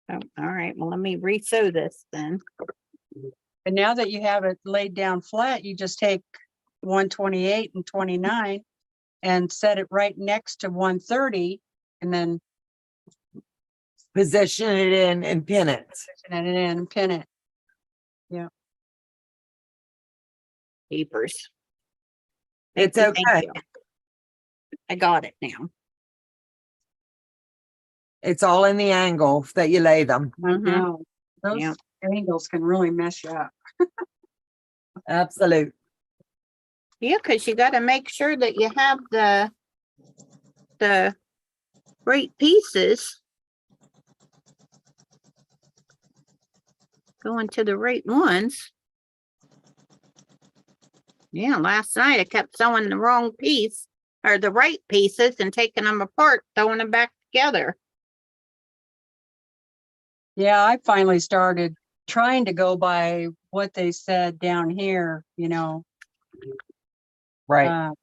Oh, all right, well, let me re-sew this then. And now that you have it laid down flat, you just take 128 and 29 and set it right next to 130 and then Position it in and pin it. position it in and pin it. Papers. It's Thank you, thank okay. you. I got it now. It's all in the angle that you lay them. I Mhm. know. Those Yeah. angles can really mess you up. Absolute. Yeah, because you got to make sure that you have the right pieces going to the right ones. Yeah, last night I kept sewing the wrong piece or the right pieces and taking them apart, throwing them back together. Yeah, I finally started trying to go by what they said down here, you know. Right.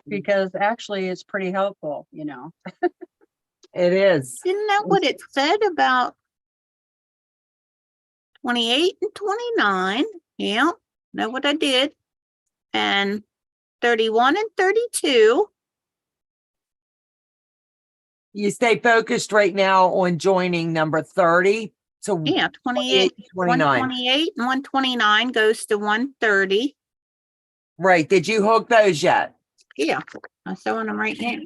Because actually it's pretty helpful, you know. It is. Isn't that what it said about 28 and 29? Yeah, know what I did. And 31 and 32. You stay focused right now on joining number 30 to Yeah, 28, 29. 128 and 129 goes to 130. Right. Did you hook those yet? Yeah, I'm sewing them right now.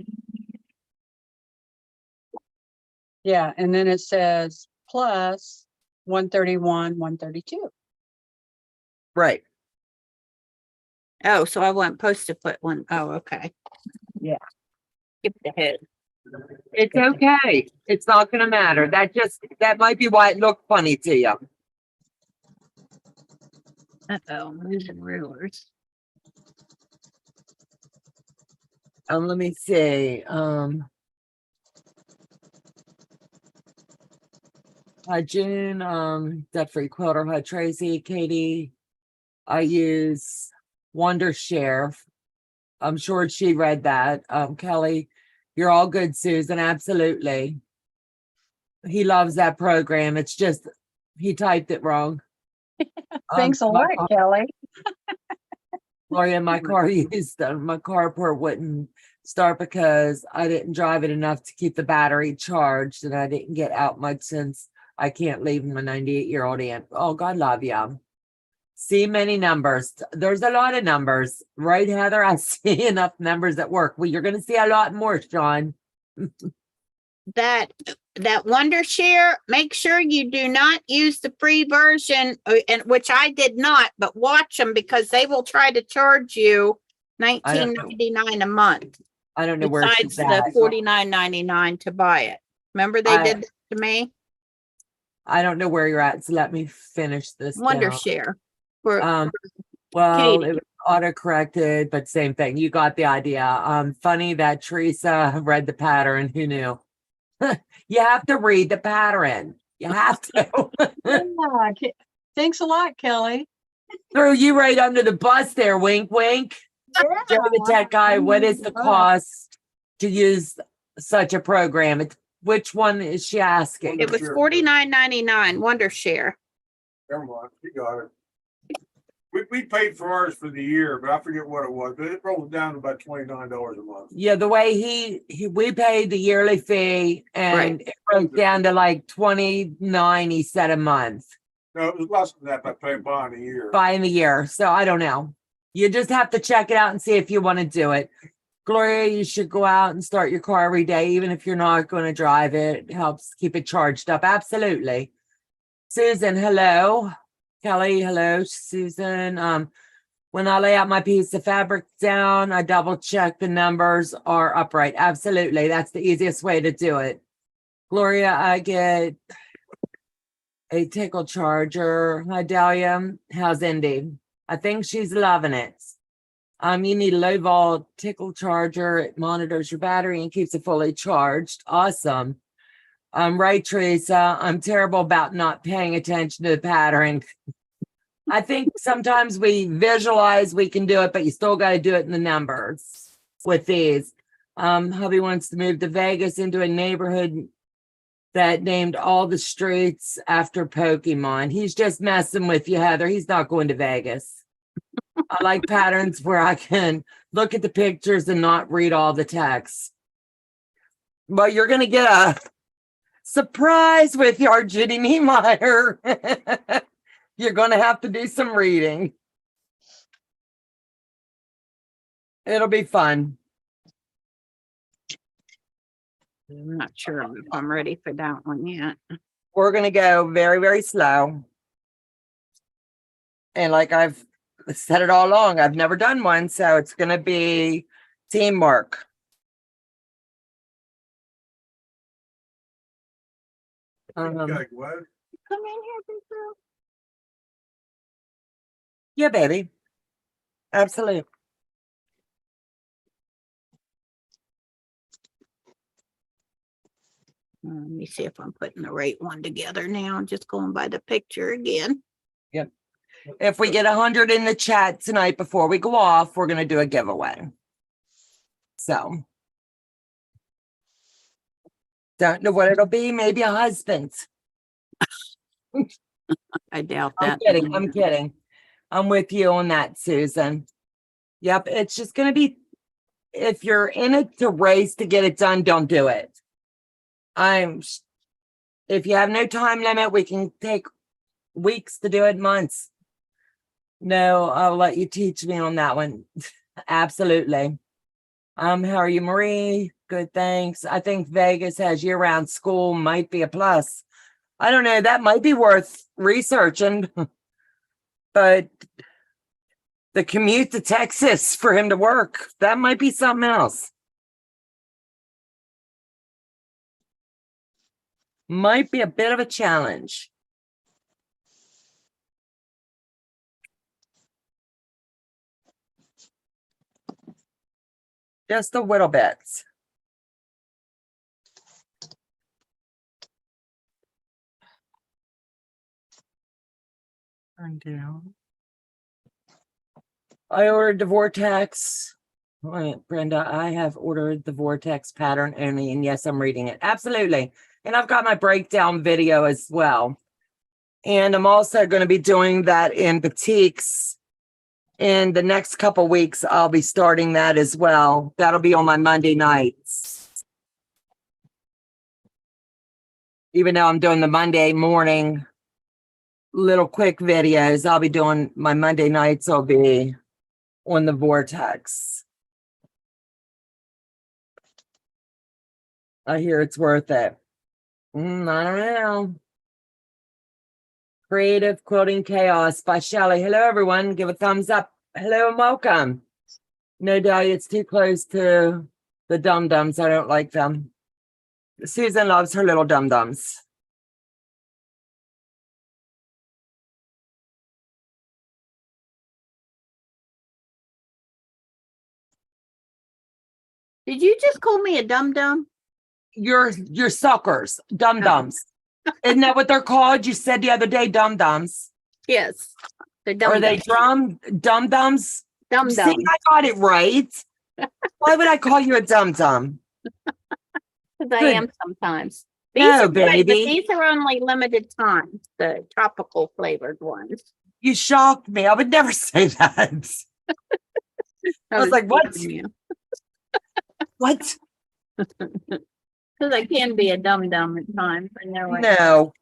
Yeah, and then it says plus 131, 132. Right. Oh, so I wasn't supposed to put one. Oh, okay. Yeah. Skip ahead. It's okay. It's not going to matter. That might be why it looked funny to you. Uh-oh, I'm losing rulers. Let me see. Hi, June, Debt-Free Quilter. Hi, Tracy, Katie. I use Wondershare. I'm sure she read that. Kelly, you're all good, Susan. Absolutely. He loves that program. It's just, he typed it wrong. Thanks a lot, Kelly. Gloria, my carport wouldn't start because I didn't drive it enough to keep the battery charged, and I didn't get out much since I can't leave my 98-year-old aunt. Oh, God love you. See many numbers. There's a lot of numbers, right, Heather? I see enough numbers at work. Well, you're going to see a lot more, Sean. That Wondershare, make sure you do not use the free version, and which I did not, but watch them because they will try to charge you $19.99 a month. I don't know where Besides she's the at. $49.99 to buy it. Remember they did that to me? I don't know where you're at, so let me finish this down. Wondershare. For Well, Katie. it was auto-corrected, but same thing. You got the idea. Funny that Teresa read the pattern. Who knew? You have to read the pattern. You have to. Yeah, thanks a lot, Kelly. Threw you right under the bus there. Wink, wink. Joe the tech guy, what is the cost to use such a program? Which one is she asking? It was $49.99 Wondershare. Never mind, you got it. We paid for ours for the year, but I forget what it was, but it rolled down to about $29 a month. Yeah, the way we paid the yearly fee and it broke down to like 29, he said, a month. No, it was less than that by buying a year. Buying the year. So I don't know. You just have to check it out and see if you want to do it. Gloria, you should go out and start your car every day, even if you're not going to drive it. It helps keep it charged up. Absolutely. Susan, hello. Kelly, hello. Susan, when I lay out my piece of fabric down, I double check the numbers are upright. Absolutely. That's the easiest way to do it. Gloria, I get a tickle charger. Hi, Dahlia. How's Indy? I think she's loving it. You need a low volt tickle charger. It monitors your battery and keeps it fully charged. Awesome. Right, Teresa. I'm terrible about not paying attention to the pattern. I think sometimes we visualize we can do it, but you still got to do it in the numbers with these. Hubby wants to move to Vegas into a neighborhood that named all the streets after Pokemon. He's just messing with you, Heather. He's not going to Vegas. I like patterns where I can look at the pictures and not read all the text. Well, you're going to get a surprise with your Judy Niemeyer. You're going to have to do some reading. It'll be fun. I'm not sure if I'm ready for that one yet. We're going to go very, very slow. And like I've said it all along, I've never done one, so it's going to be teamwork. Okay, what? Come in here, big girl. Yeah, baby. Absolutely. Let me see if I'm putting the right one together now. Just going by the picture again. If we get 100 in the chat tonight before we go off, we're going to do a giveaway. So don't know what it'll be. Maybe a husband. I doubt I'm that. kidding. I'm kidding. I'm with you on that, Susan. Yep. It's just going to be, if you're in it to race to get it done, don't do it. If you have no time limit, we can take weeks to do it, months. No, I'll let you teach me on that one. Absolutely. How are you, Marie? Good, thanks. I think Vegas has year-round school, might be a plus. I don't know, that might be worth researching. But the commute to Texas for him to work, that might be something else. Might be a bit of a challenge. Just a little bit. Turn down. I ordered the vortex. Wait, Brenda, I have ordered the vortex pattern only, and yes, I'm reading it. Absolutely. And I've got my breakdown video as well. And I'm also going to be doing that in batiks. In the next couple weeks, I'll be starting that as well. That'll be on my Monday nights. Even though I'm doing the Monday morning little quick videos, I'll be doing my Monday nights. I'll be on the vortex. I hear it's worth it. I don't know. Creative Quilting Chaos by Shelley. Hello, everyone. Give a thumbs up. Hello and welcome. No doubt it's too close to the dum-dums. I don't like them. Susan loves her little dum-dums. Did you just call me a dum-dum? You're suckers, dum-dums. Isn't that what they're called? You said the other day, dum-dums. Yes. They're Are they dum-dums? See, dum-dum. I got it right. Why would I call you a dum-dum? Because I Good. am sometimes. No, are good, but baby. these are only limited times, the tropical flavored ones. You shocked me. I would never say that. I was like, what? What? Because I can be a dum-dum at times. I know. No,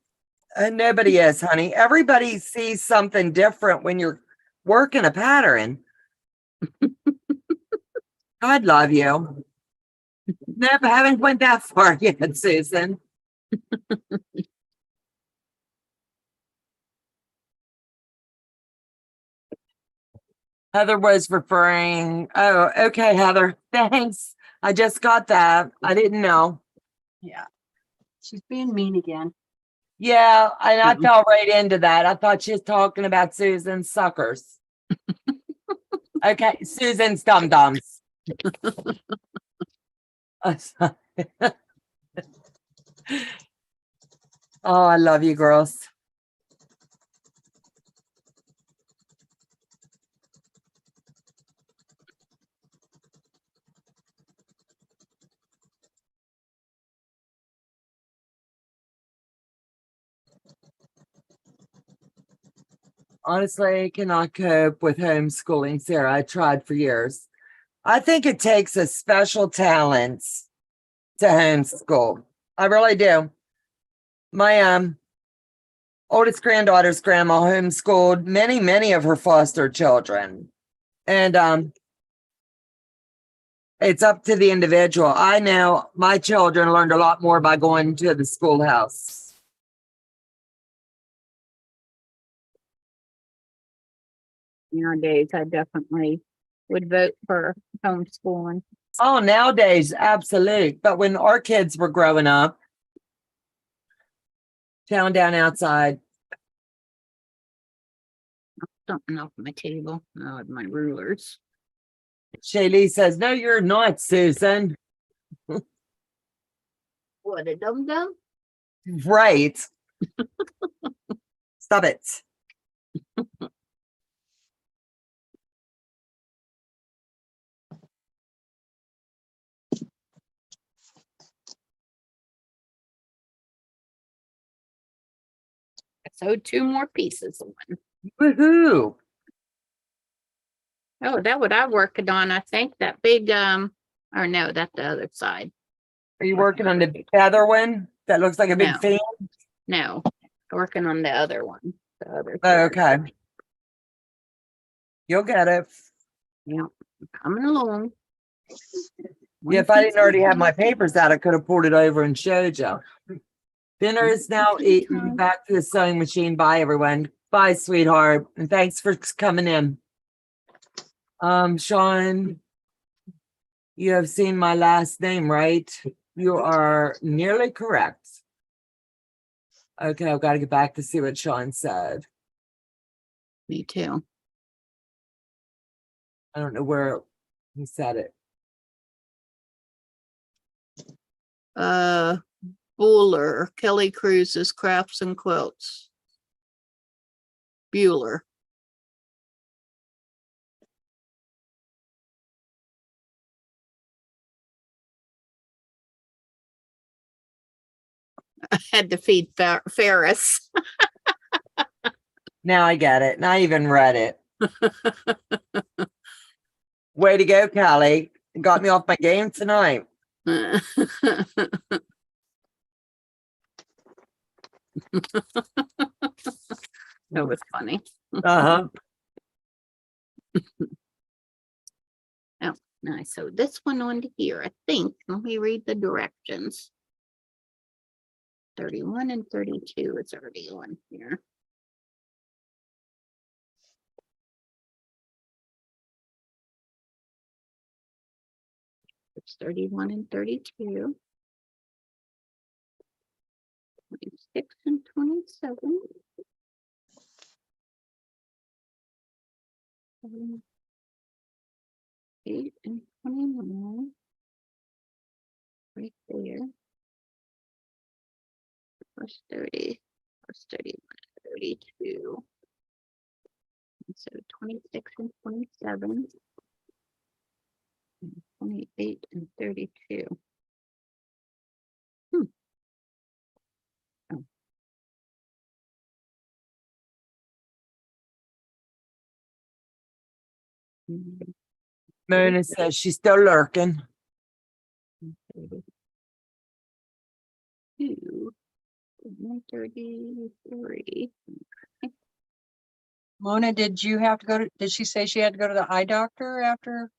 nobody is, honey. Everybody sees something different when you're working a pattern. God love you. Nope, I haven't went that far yet, Susan. Heather was referring. Oh, okay, Heather. Thanks. I just got that. I didn't know. Yeah. She's being mean again. Yeah, and I fell right into that. I thought she was talking about Susan's suckers. Okay, Susan's dum-dums. Oh, I love you girls. Honestly, I cannot cope with homeschooling, Sarah. I tried for years. I think it takes a special talent to homeschool. I really do. My oldest granddaughter's grandma homeschooled many of her foster children. And it's up to the individual. I know my children learned a lot more by going to the schoolhouse. Nowadays, I definitely would vote for homeschooling. Oh, nowadays, absolute. But when our kids were growing up, town down outside, Something off my table. Oh, my rulers. Shaylee says, "No, you're not, Susan." What, a dum-dum? Right. Stop it. I sewed 2 more pieces of one. Woohoo. Oh, that what I worked on, I think, that big, or no, that's the other side. Are you working on the feather one that looks like a big No. fan? No, working on the other one, the other. Oh, side. okay. You'll get it. Yeah, coming along. Yeah, if I didn't already have my papers out, I could have poured it over and showed you. Dinner is now eaten. Back to the sewing machine. Bye, everyone. Bye, sweetheart. And thanks for coming in. Sean, you have seen my last name, right? You are nearly correct. Okay, I've got to get back to see what Sean said. Me too. I don't know where he said it. Bueller, Kelly Cruz's Crafts and Quilts. Bueller. I had to feed Ferris. Now I get it. And I even read it. Way to go, Callie. Got me off my game tonight. That was funny. Uh-huh. Oh, nice. So this one on here, I think, let me read the directions. 31 and 32 is already on here. It's 31 and 32. 26 and 27. 8 and 29. Right there. Plus 30, plus 31, 32. And so 26 and 27. And 28 and 32. Oh. Mm, Mona says she's still lurking. 32 and 33. Mona, did you have to go to, did she say she had to go to the eye doctor after?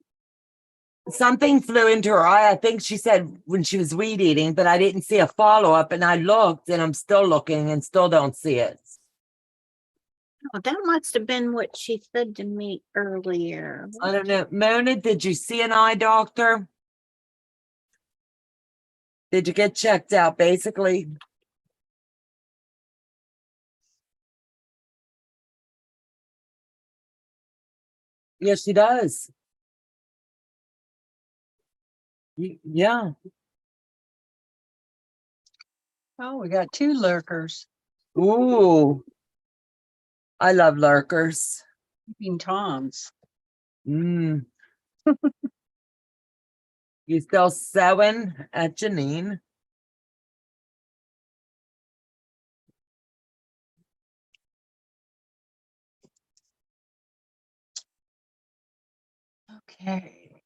Something flew into her eye. I think she said when she was weed eating, but I didn't see a follow-up. And I looked and I'm still looking and still don't see it. Oh, that must have been what she said to me earlier. I don't know. Mona, did you see an eye doctor? Did you get checked out, basically? Yes, she does. Yeah. Oh, we got 2 lurkers. Ooh. I love lurkers. Peeping Toms. Mm. You still sewing at Janine? Okay.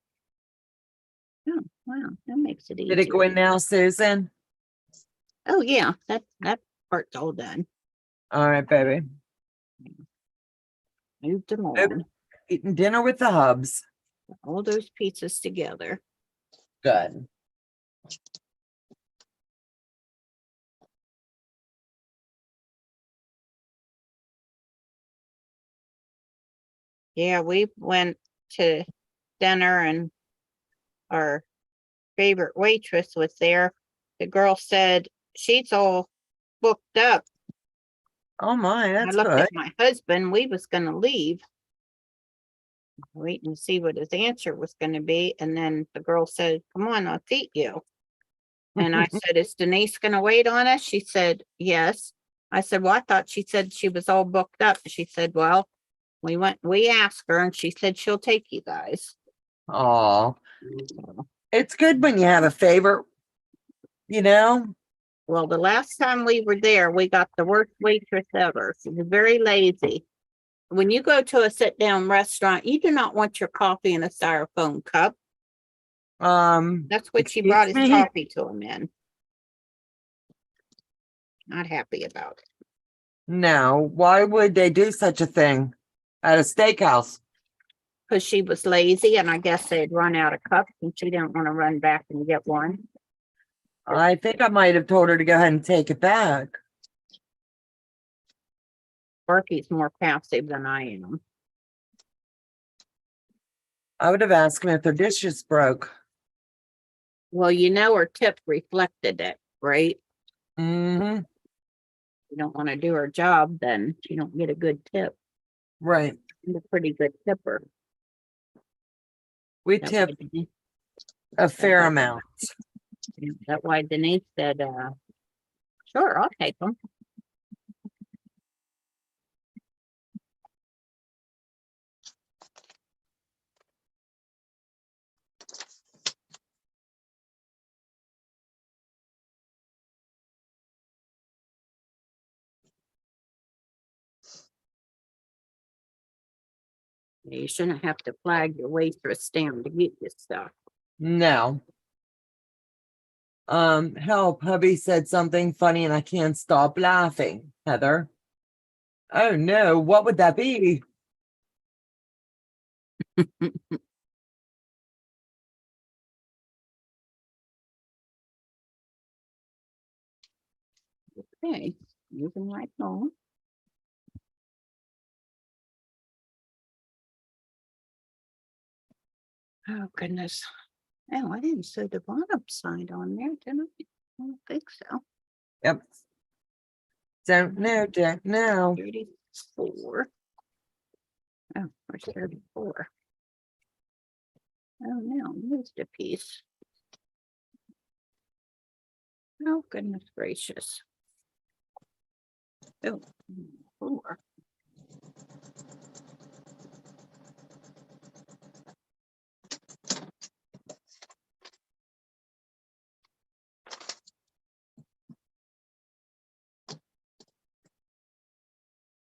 Oh, wow, that makes it easier. Did it go in now, Susan? Oh, yeah, that part's all done. All right, baby. Moved them Nope. on, Eating dinner with the hubs. all those pieces together. Good. Yeah, we went to dinner and our favorite waitress was there. The girl said she's all booked up. Oh my, I that's looked good. at my husband, we was gonna leave. Waiting to see what his answer was gonna be, and then the girl said, "Come on, I'll seat you." And I said, "Is Denise gonna wait on us?" She said, "Yes." I said, "Well, I thought she said she was all booked up." She said, "Well, we asked her and she said she'll take you guys." Oh, So, it's good when you have a favorite, you know? well, the last time we were there, we got the worst waitress ever. She was very lazy. When you go to a sit-down restaurant, you do not want your coffee in a styrofoam cup. That's what she excuse brought his me? coffee to him in. Not happy about it. No, why would they do such a thing at a steakhouse? Because she was lazy and I guess they'd run out of cups and she didn't want to run back and get one. I think I might have told her to go ahead and take it back. Sparky's more passive than I am. I would have asked him if their dishes broke. Well, you know, her tip reflected it, right? Mm-hmm. You don't want to do her job, then you don't get a good tip. Right. I'm a pretty good tipper. We That tip why Denise- a fair why- amount. That's why Denise said, sure, I'll take them. You shouldn't have to flag your waitress down to get this stuff. No. Help, hubby said something funny and I can't stop laughing, Heather. Oh no, what would that be? Okay, moving right on. Oh, goodness. Oh, I didn't see the bottom side on there, did I? I don't think so. Yep. Don't know. 34. Oh, where's 34? Oh, no, missed a piece. Oh, goodness gracious. Oh, 4.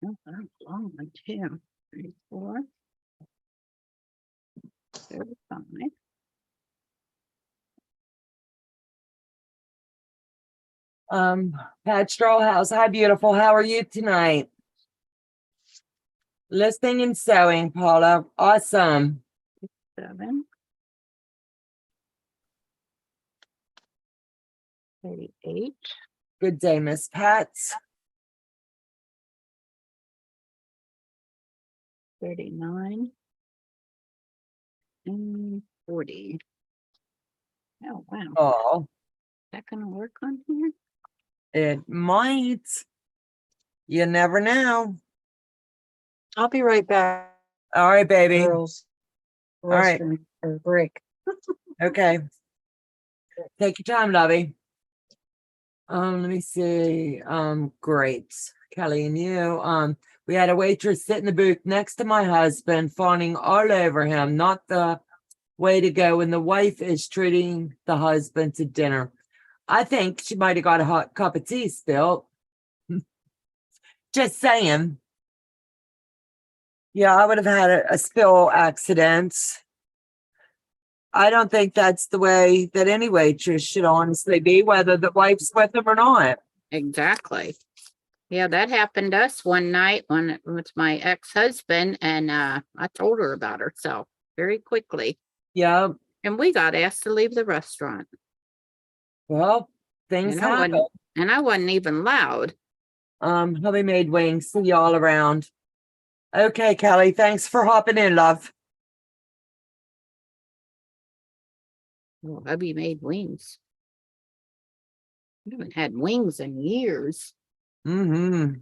Oh, that's a long one too. 34. 35. Pat Strawhouse, hi beautiful. How are you tonight? Listening and sewing, Paula. Awesome. 7. 38. Good day, Miss Pats. 39. And 40. Oh, wow. Is Oh, that gonna work on here? it might. You never know. I'll be right back, All right, baby. girls. right. Restroom or break. Okay. Take your time, lovey. Let me see. Great. Kelly and you. We had a waitress sit in the booth next to my husband, fawning all over him. Not the way to go when the wife is treating the husband to dinner. I think she might have got a hot cup of tea spilled. Just saying. Yeah, I would have had a spill accident. I don't think that's the way that any waitress should honestly be, whether the wife's with them or not. Exactly. Yeah, that happened to us one night when it was my ex-husband, and I told her about herself very quickly, Yeah, and we got asked to leave the restaurant. well, things And I happen. wasn't even loud. Hubby made wings. See y'all around. Okay, Kelly, thanks for hopping in, love. Well, hubby made wings. I haven't had wings in years. Mm-hmm.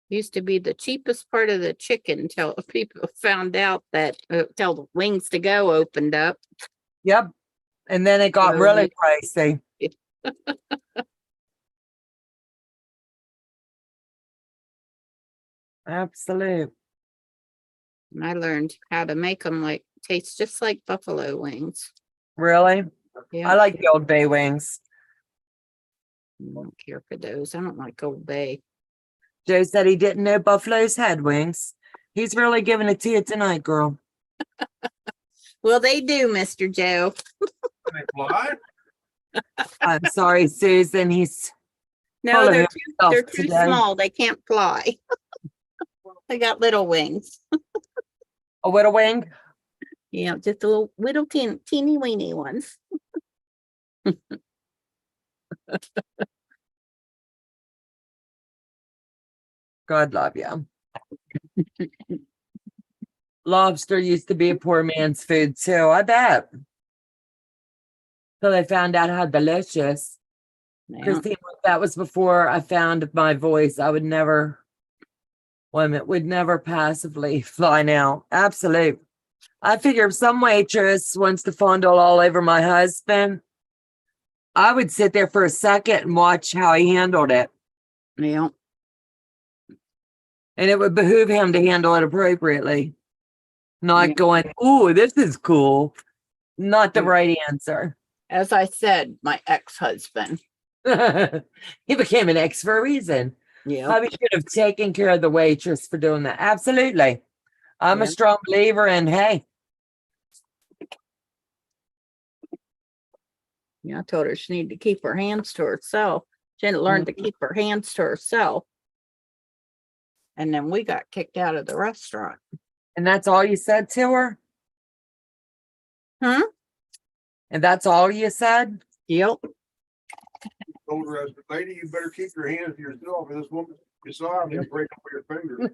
Used to be the cheapest part of the chicken till people found out that till the wings to go opened up. Yep. And then it got So really pricey. Absolute. And I learned how to make them like taste just like buffalo wings. Really? Yeah, I like the Old Bay wings. I don't care for those. I don't like Old Bay. Joe said he didn't know buffaloes had wings. He's really giving it to you tonight, girl. Well, they do, Mr. Joe. They fly? I'm sorry, Susan. He's No, full of they're himself too today. small. They can't fly. They got little wings. A widow wing? Yeah, just a little teeny weeny ones. God love you. Lobster used to be a poor man's food too, I bet. So they found out how delicious. Yeah. Christine, that was before I found my voice. I would never, women would never passively fly now. Absolute. I figure if some waitress wants to fondle all over my husband, I would sit there for a second and watch how he handled it. Yeah. And it would behoove him to handle it appropriately. Not Yeah. going, ooh, this is cool. Not the Yeah. right answer. As I said, my ex-husband. He became an ex for a reason. Yeah. Hubby should have taken care of the waitress for doing that. Absolutely. I'm a Yeah. strong believer in, hey, Yeah, I told her she needed to keep her hands to herself. She hadn't learned to keep her hands to herself. And then we got kicked out of the restaurant. and that's all you said to her? Huh? And that's all you said? Yep. Told her, I said, lady, you better keep your hands to yourself. This woman, you saw her, and break up your fingers.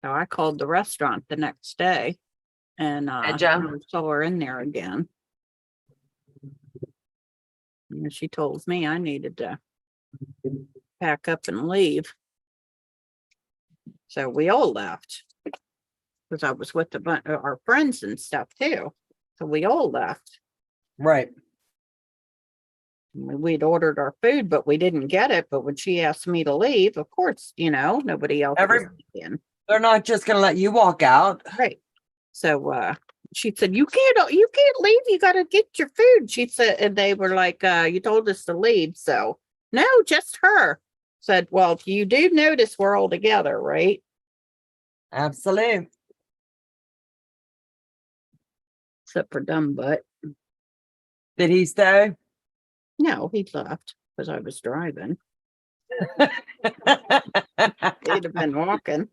So I called the restaurant the next day and Did ya? never saw her in there again. And she told me I needed to pack up and leave. So we all left because I was with our friends and stuff too. So we all left. Right. We'd ordered our food, but we didn't get it. But when she asked me to leave, of course, nobody else was in. They're not just going to let you walk out. Right. So she said, you can't leave. You got to get your food. She said, and they were like, you told us to leave. So no, just her. Said, well, you do notice we're all together, right? Absolutely. Except for dumb butt. Did he stay? No, he left because I was driving. He'd have been walking.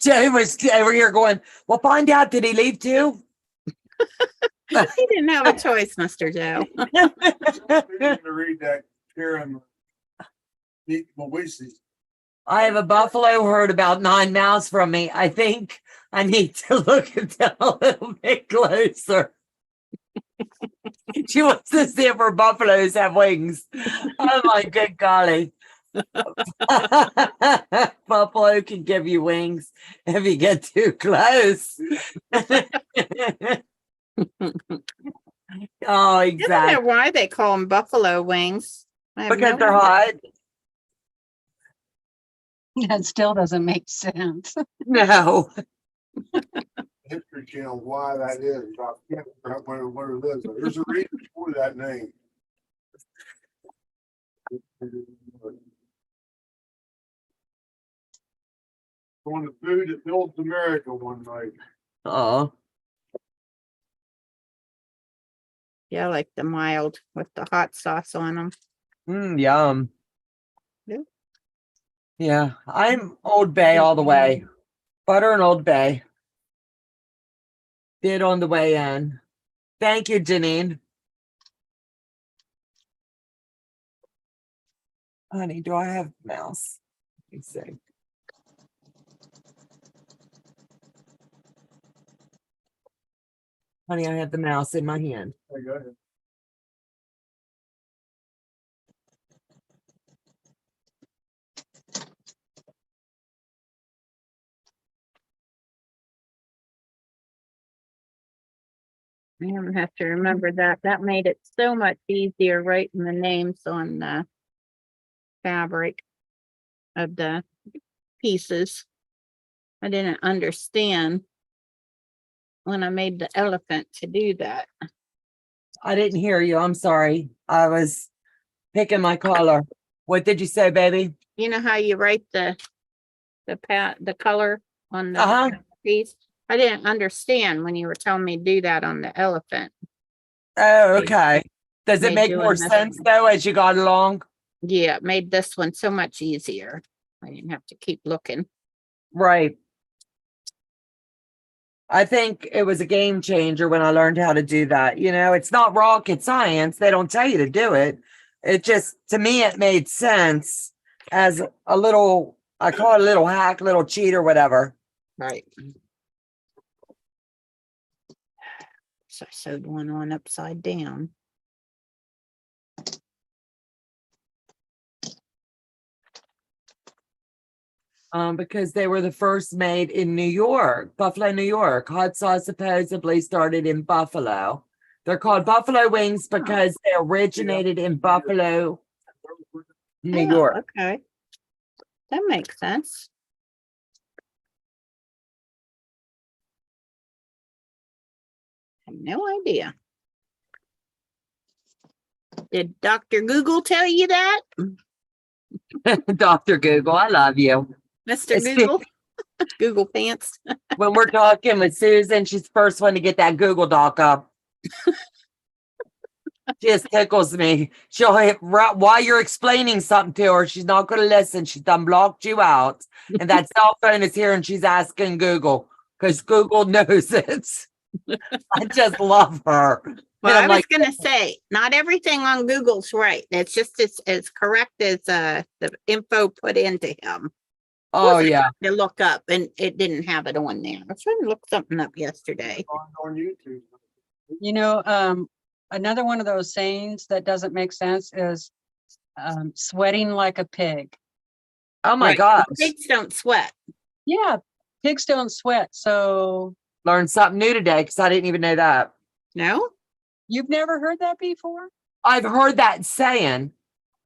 Joe was over here going, well, find out, did he leave too? He didn't have a choice, Mr. Joe. To read that Karen Moisi. I have a buffalo herd about 9 miles from me. I think I need to look at them a little bit closer. She wants to see if her buffaloes have wings. Oh my good golly. Buffalo can give you wings if you get too close. Oh, I don't exactly. know why they call them buffalo wings. I have Because no they're idea. hot. That still doesn't make sense. No. History channel, why that is. I can't figure out what it is. There's a reason for that name. on the food that builds America one night. Oh, Yeah, I like the mild with the hot sauce on them. yum. Yeah. Yeah, I'm Old Bay all the way. Butter and Old Bay. Did on the way in. Thank you, Janine. Honey, do I have a mouse? Let me see. Honey, I have the mouse in my hand. Hey, go ahead. I'm gonna have to remember that. That made it so much easier writing the names on the fabric of the pieces. I didn't understand when I made the elephant to do that. I didn't hear you. I'm sorry. I was picking my collar. What did you say, baby? You know how you write the color on the Uh-huh. piece? I didn't understand when you were telling me to do that on the elephant. Oh, okay. Does it Made make doing more this sense one. though as you got along? Yeah, it made this one so much easier. I didn't have to keep looking. Right. I think it was a game changer when I learned how to do that. You know, it's not rocket science. They don't tell you to do it. It just, to me, it made sense as a little, I call it a little hack, little cheat or whatever. Right. So I sewed one on upside down. Because they were the first made in New York, Buffalo, New York. Hot sauce supposedly started in Buffalo. They're called buffalo wings because they originated in Buffalo, New Yeah, York. okay. That makes sense. I have no idea. Did Dr. Google tell you that? Dr. Google, I love you. Mr. It's- Google? Google pants. When we're talking with Susan, she's the first one to get that Google Doc up. Just tickles me. She'll hit right while you're explaining something to her. She's not going to listen. She's done blocked you out. And that cell phone is here and she's asking Google because Google knows it. I just love her. Well, And I I'm was like, gonna say, not everything on Google's right. It's just as correct as the info put into him. oh, Was yeah. To look up and it didn't have it on there. I was trying to look something up yesterday. On YouTube. You know, another one of those sayings that doesn't make sense is sweating like a pig. Oh, my Right. gosh. Pigs don't sweat. Yeah, pigs don't sweat. So Learned something new today because I didn't even know that. No? you've never heard that before? I've heard that saying,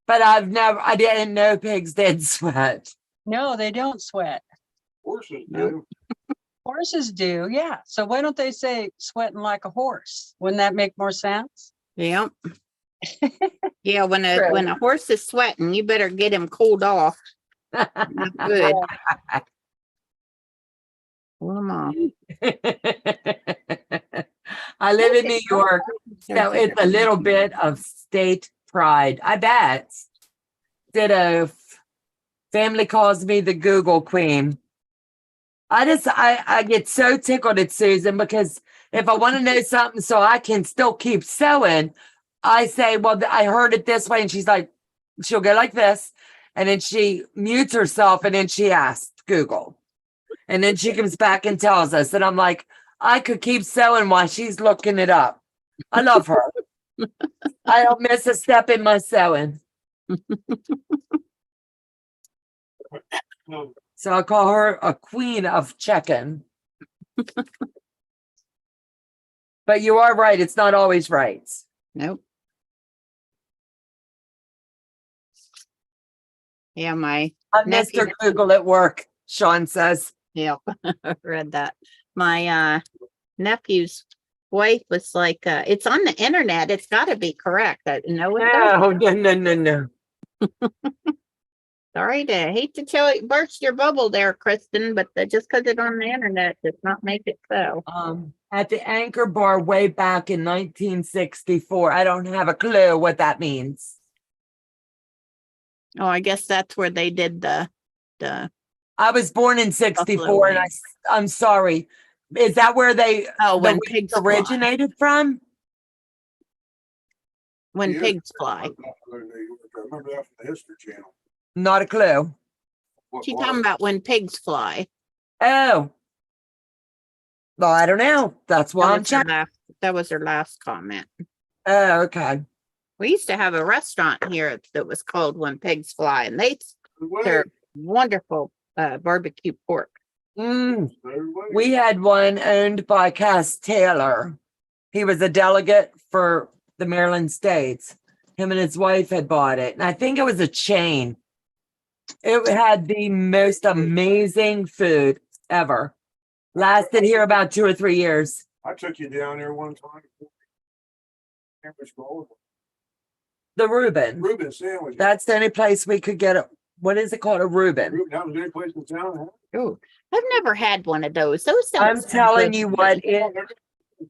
but I didn't know pigs did sweat. No, they don't sweat. Horses Nope. do. Horses do, yeah. So why don't they say sweating like a horse? Wouldn't that make more sense? Yep. Yeah, when True. a horse is sweating, you better get him cooled off. Not good. Cool him off. I live in New York, so it's a little bit of state pride. I bet. Ditto. Family calls me the Google Queen. I get so tickled at Susan because if I want to know something so I can still keep sewing, I say, well, I heard it this way. And she's like, she'll go like this. And then she mutes herself and then she asks Google. And then she comes back and tells us. And I'm like, I could keep sewing while she's looking it up. I love her. I don't miss a step in my sewing. No, So I call her a queen of checking. But you are right. It's not always right. Nope. Yeah, my I'm nephew. Mr. Google at work, Sean says. Yep, read that. My nephew's wife was like, it's on the internet. It's got to be correct. No, it doesn't. No. Sorry to hate to tell you, burst your bubble there, Kristen, but just because it's on the internet does not make it so. At the anchor bar way back in 1964. I don't have a clue what that means. Oh, I guess that's where they did the I was born in 64 and wings. I'm sorry. Is that where Oh, the when wings pigs fly. originated from? When Yeah. pigs fly. I remember that from the History Channel. Not a clue. What She's was talking it? about when pigs fly. Oh. Well, I don't know. That's why I'm checking. That was her last comment. Oh, okay. We used to have a restaurant here that was called When Pigs Fly, and they Wait, served wonderful barbecue pork. Mm. wait. We had one owned by Cass Taylor. He was a delegate for the Maryland States. Him and his wife had bought it. And I think it was a chain. It had the most amazing food ever. Lasted here about 2 or 3 years. I took you down there one time. Sandwich roll. The Reuben. Reuben sandwich. That's the only place we could get a, what is it called? A Reuben. Reuben, that was the only place in town. Huh? Oh, I've never had one of those. Those don't I'm sound telling good you to what, me. it,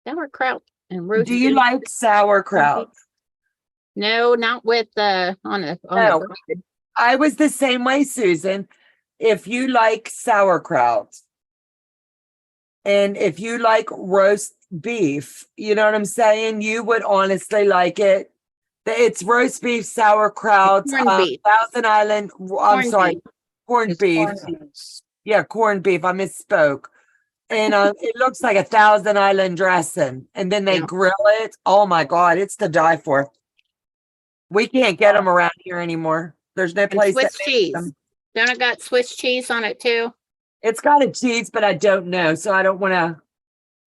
Sauerkraut and roast do you beef. like sauerkraut? No, not with on a No. bread. I was the same way, Susan. If you like sauerkraut and if you like roast beef, you know what I'm saying? You would honestly like it. It's roast beef, sauerkraut, Corned beef. Thousand Island. I'm Corned sorry, beef. corned It's beef. corned beef. Yeah, corned beef. I misspoke. And it looks like a Thousand Island dressing. And then they Yeah. grill it. Oh my God, it's to die for. We can't get them around here anymore. There's no And place Swiss that makes cheese. them. Donna got Swiss cheese on it too. It's got a cheese, but I don't know. So I don't want to.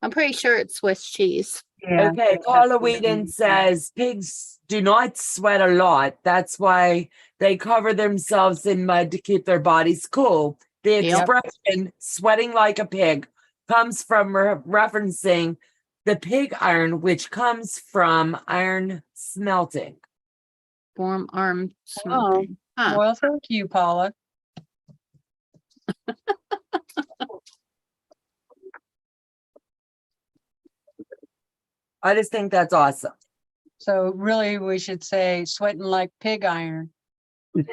I'm pretty sure it's Swiss cheese. Yeah. Okay, Carla Whedon says pigs do not sweat a lot. That's why they cover themselves in mud to keep their bodies cool. The Yep. expression sweating like a pig comes from referencing the pig iron, which comes from iron smelting. Warm arm smoking. Huh. Well, thank you, Paula. I just think that's awesome. So really, we should say sweating like pig iron.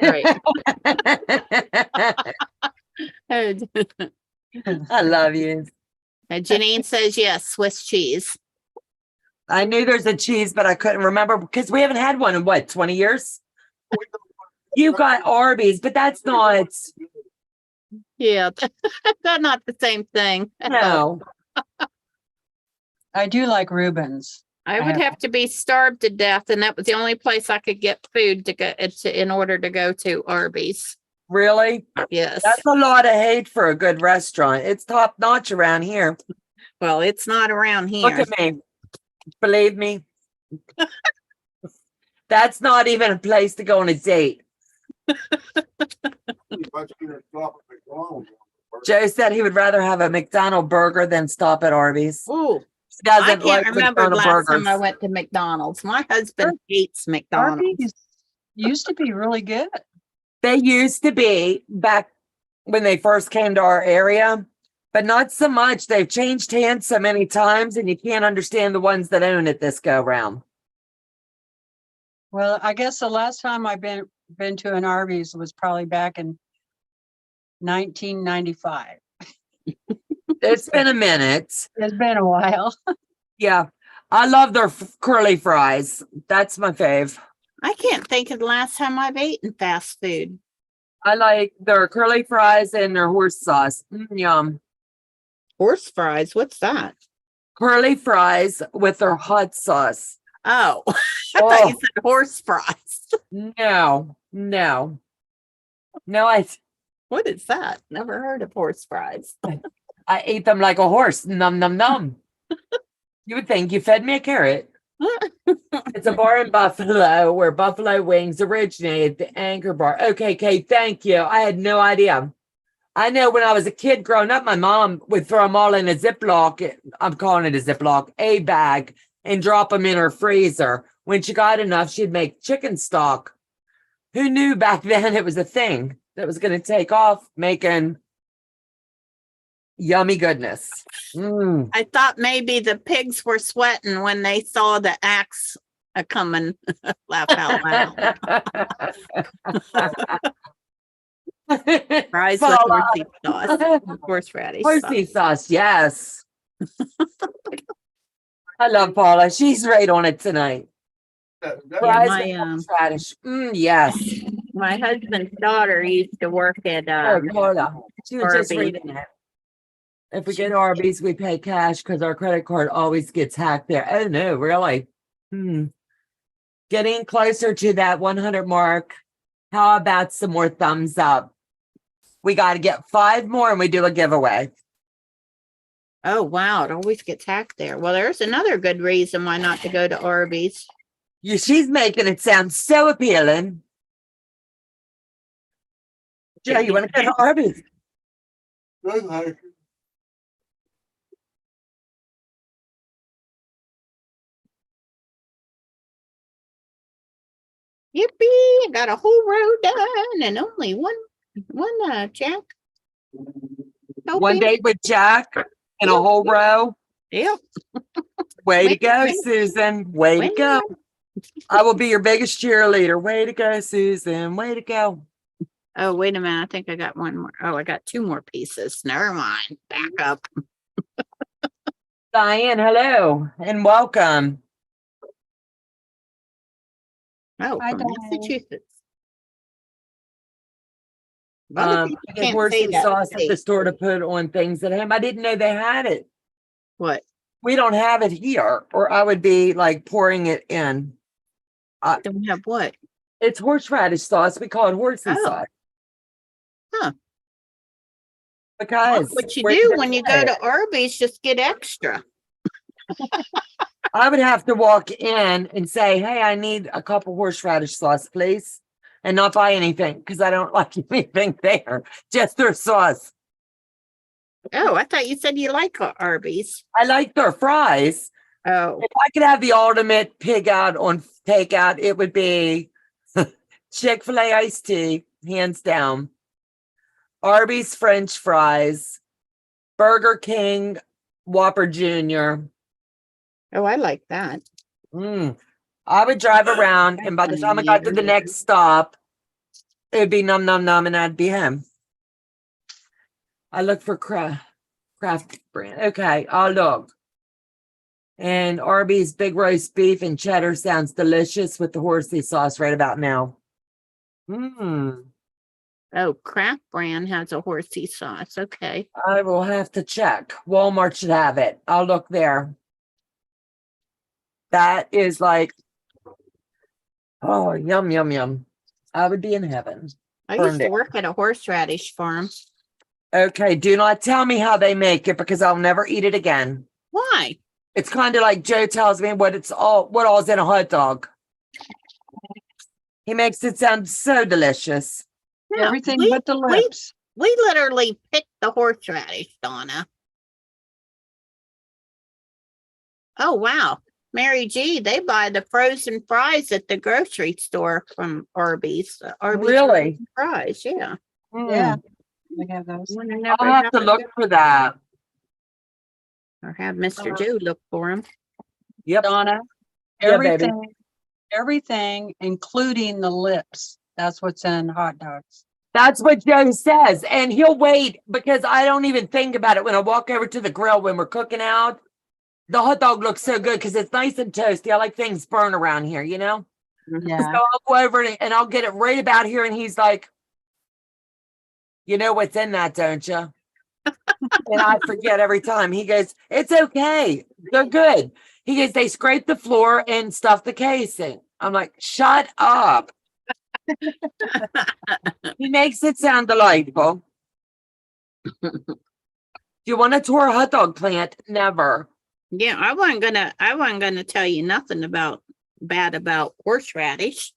Right. I love you. Janine says yes, Swiss cheese. I knew there's a cheese, but I couldn't remember because we haven't had one in what, 20 years? You got Arby's, but that's not, Yeah, that's not the same thing. no. I do like Reubens. I would have to be starved to death, and that was the only place I could get food to go in order to go to Arby's. Really? Yes. That's a lot of hate for a good restaurant. It's top notch around here. Well, it's not around Look here. at me. Believe me. That's not even a place to go on a date. Joe said he would rather have a McDonald's burger than stop at Arby's. Ooh, He I doesn't can't like remember the McDonald's last burgers. time I went to McDonald's. My husband hates McDonald's. Arby's used to be really good. They used to be back when they first came to our area, but not so much. They've changed hands so many times, and you can't understand the ones that own it this go round. Well, I guess the last time I've been to an Arby's was probably back in 1995. It's been a minute. It's been a while. Yeah. I love their curly fries. That's my fave. I can't think of the last time I've eaten fast food. I like their curly fries and their horse sauce. Yum. Horse fries, what's that? Curly fries with their hot sauce. Oh, I thought you Oh, said horse fries. no. What is that? Never heard of horse fries. I ate them like a horse. Num, num, num. You would think you fed me a carrot. It's a bar in Buffalo where buffalo wings originated, the Anchor Bar. Okay, Kate, thank you. I had no idea. I know when I was a kid growing up, my mom would throw them all in a Ziploc. I'm calling it a Ziploc, a bag, and drop them in her freezer. When she got enough, she'd make chicken stock Who knew back then it was a thing that was going to take off making yummy goodness. Mm. I thought maybe the pigs were sweating when they saw the axe a coming. Laugh out loud. Fries with Paula. horsey sauce. Horseradish Horsey sauce. sauce, yes. I love Paula. She's right on it tonight. That- Yeah, Fries my, with horseradish. Yes. My husband's daughter used to work at Oh, Paula. She was just Arby's. reading it. If we get Arby's, we pay cash because our credit card always gets hacked there. Oh no, really? Getting closer to that 100 mark. How about some more thumbs up? We got to get 5 more and we do a giveaway. Oh, wow. It always gets hacked there. Well, there's another good reason why not to go to Arby's. She's making it sound so appealing. Joe, you want to go to Arby's? Good night. Yippee! I got a whole row done and only one check. One day with Jack in a whole row. Yep. Way to Wait, go, wait. Susan. Way to go. I will be your biggest cheerleader. Way to go, Susan. Way to go. Oh, wait a minute. I think I got one more. Oh, I got 2 more pieces. Never mind. Back up. Diane, hello and welcome. Oh, Hi, from Diane. Massachusetts. A lot of I people get can't say horsey that sauce at the state. store to put on things at home. I didn't know they had it. What? We don't have it here, or I would be like pouring it in. Don't have what? It's horseradish sauce. We call it horsey Oh. sauce. Huh. Because What you where do they when you say go it. to Arby's, just get extra. I would have to walk in and say, hey, I need a cup of horseradish sauce, please. And not buy anything because I don't like anything there, just their sauce. Oh, I thought you said you like Arby's. I like their fries. Oh, If I could have the ultimate pig out on takeout, it would be Chick-fil-A iced tea, hands down. Arby's French fries, Burger King Whopper Jr. oh, I like that. I would drive around, and by the time I got to the next stop, it would be num num num, and I'd be home. I look for craft brand. Okay, I'll look. And Arby's big roast beef and cheddar sounds delicious with the horsey sauce right about now. Oh, Kraft brand has a horsey sauce. Okay. I will have to check. Walmart should have it. I'll look there. That is like, oh, yum, yum, yum. I would be in heaven. I Burned used to it. work at a horseradish farm. Okay, do not tell me how they make it because I'll never eat it again. Why? It's kind of like Joe tells me what all's in a hot dog. He makes it sound so delicious. No, Everything we, but the lips. we literally picked the horseradish, Donna. Oh, wow. Mary G, they buy the frozen fries at the grocery store from Arby's. Arby's Really? frozen fries, yeah. Yeah, we have those. I'll have to look for that. Or have Mr. Joe look for them. Yep. Donna, Yeah, baby. everything, including the lips. That's what's in hot dogs. That's what Joe says. And he'll wait because I don't even think about it when I walk over to the grill when we're cooking out. The hot dog looks so good because it's nice and toasty. I like things burn around here, you know? Yeah. So I'll go over and I'll get it right about here. And he's like, you know what's in that, don't you? And I forget every time. He goes, it's okay. They're good. He goes, they scrape the floor and stuff the casing. I'm like, shut up. He makes it sound delightful. Do you want to tour a hot dog plant? Never. Yeah, I wasn't gonna tell you nothing bad about horseradish.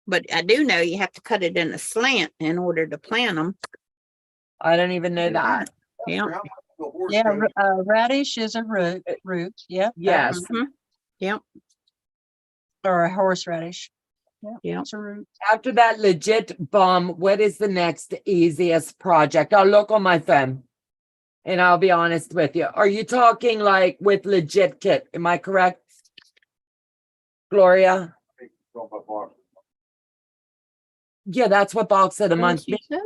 But I do know you have to cut it in a slant in order to plant them. I don't even know that. Yeah. Yeah, radish is a root. Yeah. Yes. Mhm. Yep. Or a horseradish. Yeah. It's a root. After that legit bomb, what is the next easiest project? I'll look on my phone and I'll be honest with you. Are you talking like with legit kit? Am I correct? Gloria? Yeah, that's what box of the month. She said?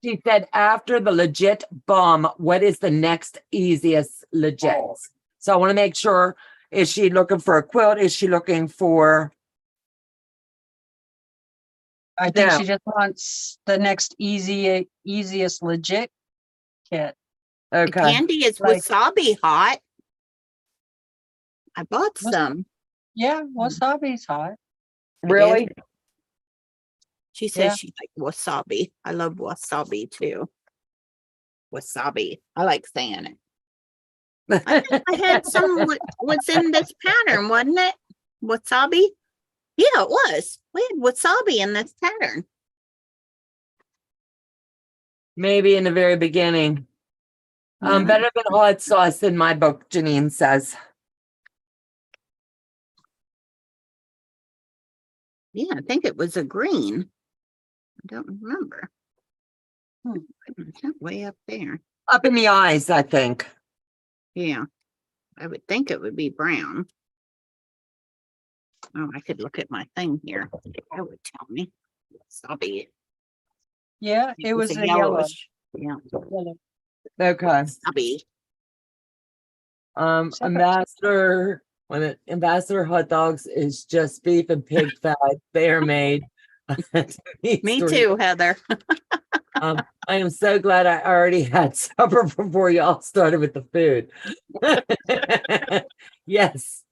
She said after the legit bomb, what is the next easiest legit? Oh. So I want to make sure, is she looking for a quilt? Is she looking for, I think No. she just wants the next easiest legit kit. The okay, candy is Like- wasabi hot. I bought Was- some. Yeah, wasabi's hot. really? She Yeah. says she like wasabi. I love wasabi too. Wasabi. I like saying it. I had some was in this pattern, wasn't it? Wasabi? Yeah, it was. We had wasabi in this pattern. Maybe in the very beginning. Yeah. Better than hot sauce in my book, Janine says. Yeah, I think it was a green. I don't remember. Way up there. Up in the eyes, I think. Yeah. I would think it would be brown. Oh, I could look at my thing here. That would tell me. Wasabi. Yeah, it was a a yellow. yellowish. Yeah. Yellow. Okay. Wasabi. Ambassador, Ambassador hot dogs is just beef and pig fat. They are made. Me too, Heather. I am so glad I already had supper before y'all started with the food. Yes.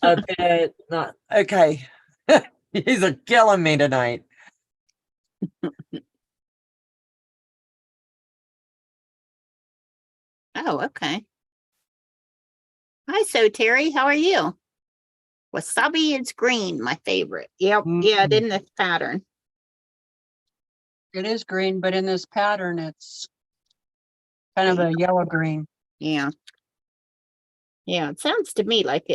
A bit not okay. These are killing me tonight. Oh, okay. Hi, so Terry, how are you? Wasabi is green, my favorite. Yep, yeah, Mm. in this pattern. It is green, but in this pattern, it's kind of a yellow green. Yeah. Yeah, it sounds to me like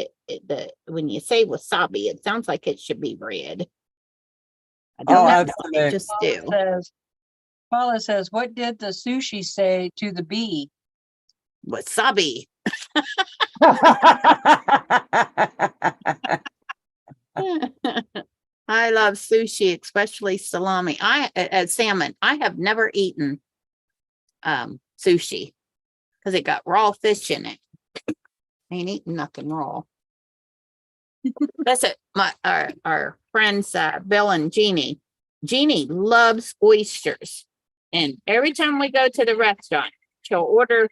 when you say wasabi, it sounds like it should be red. I don't Oh, know. I absolutely. just Paula do. Paula says, what did the sushi say to the bee? Wasabi. I love sushi, especially salami. Salmon. I have never eaten sushi because it got raw fish in it. Ain't eating nothing raw. That's it. Our friends Bill and Jeannie. Jeannie loves oysters. And every time we go to the restaurant, she'll order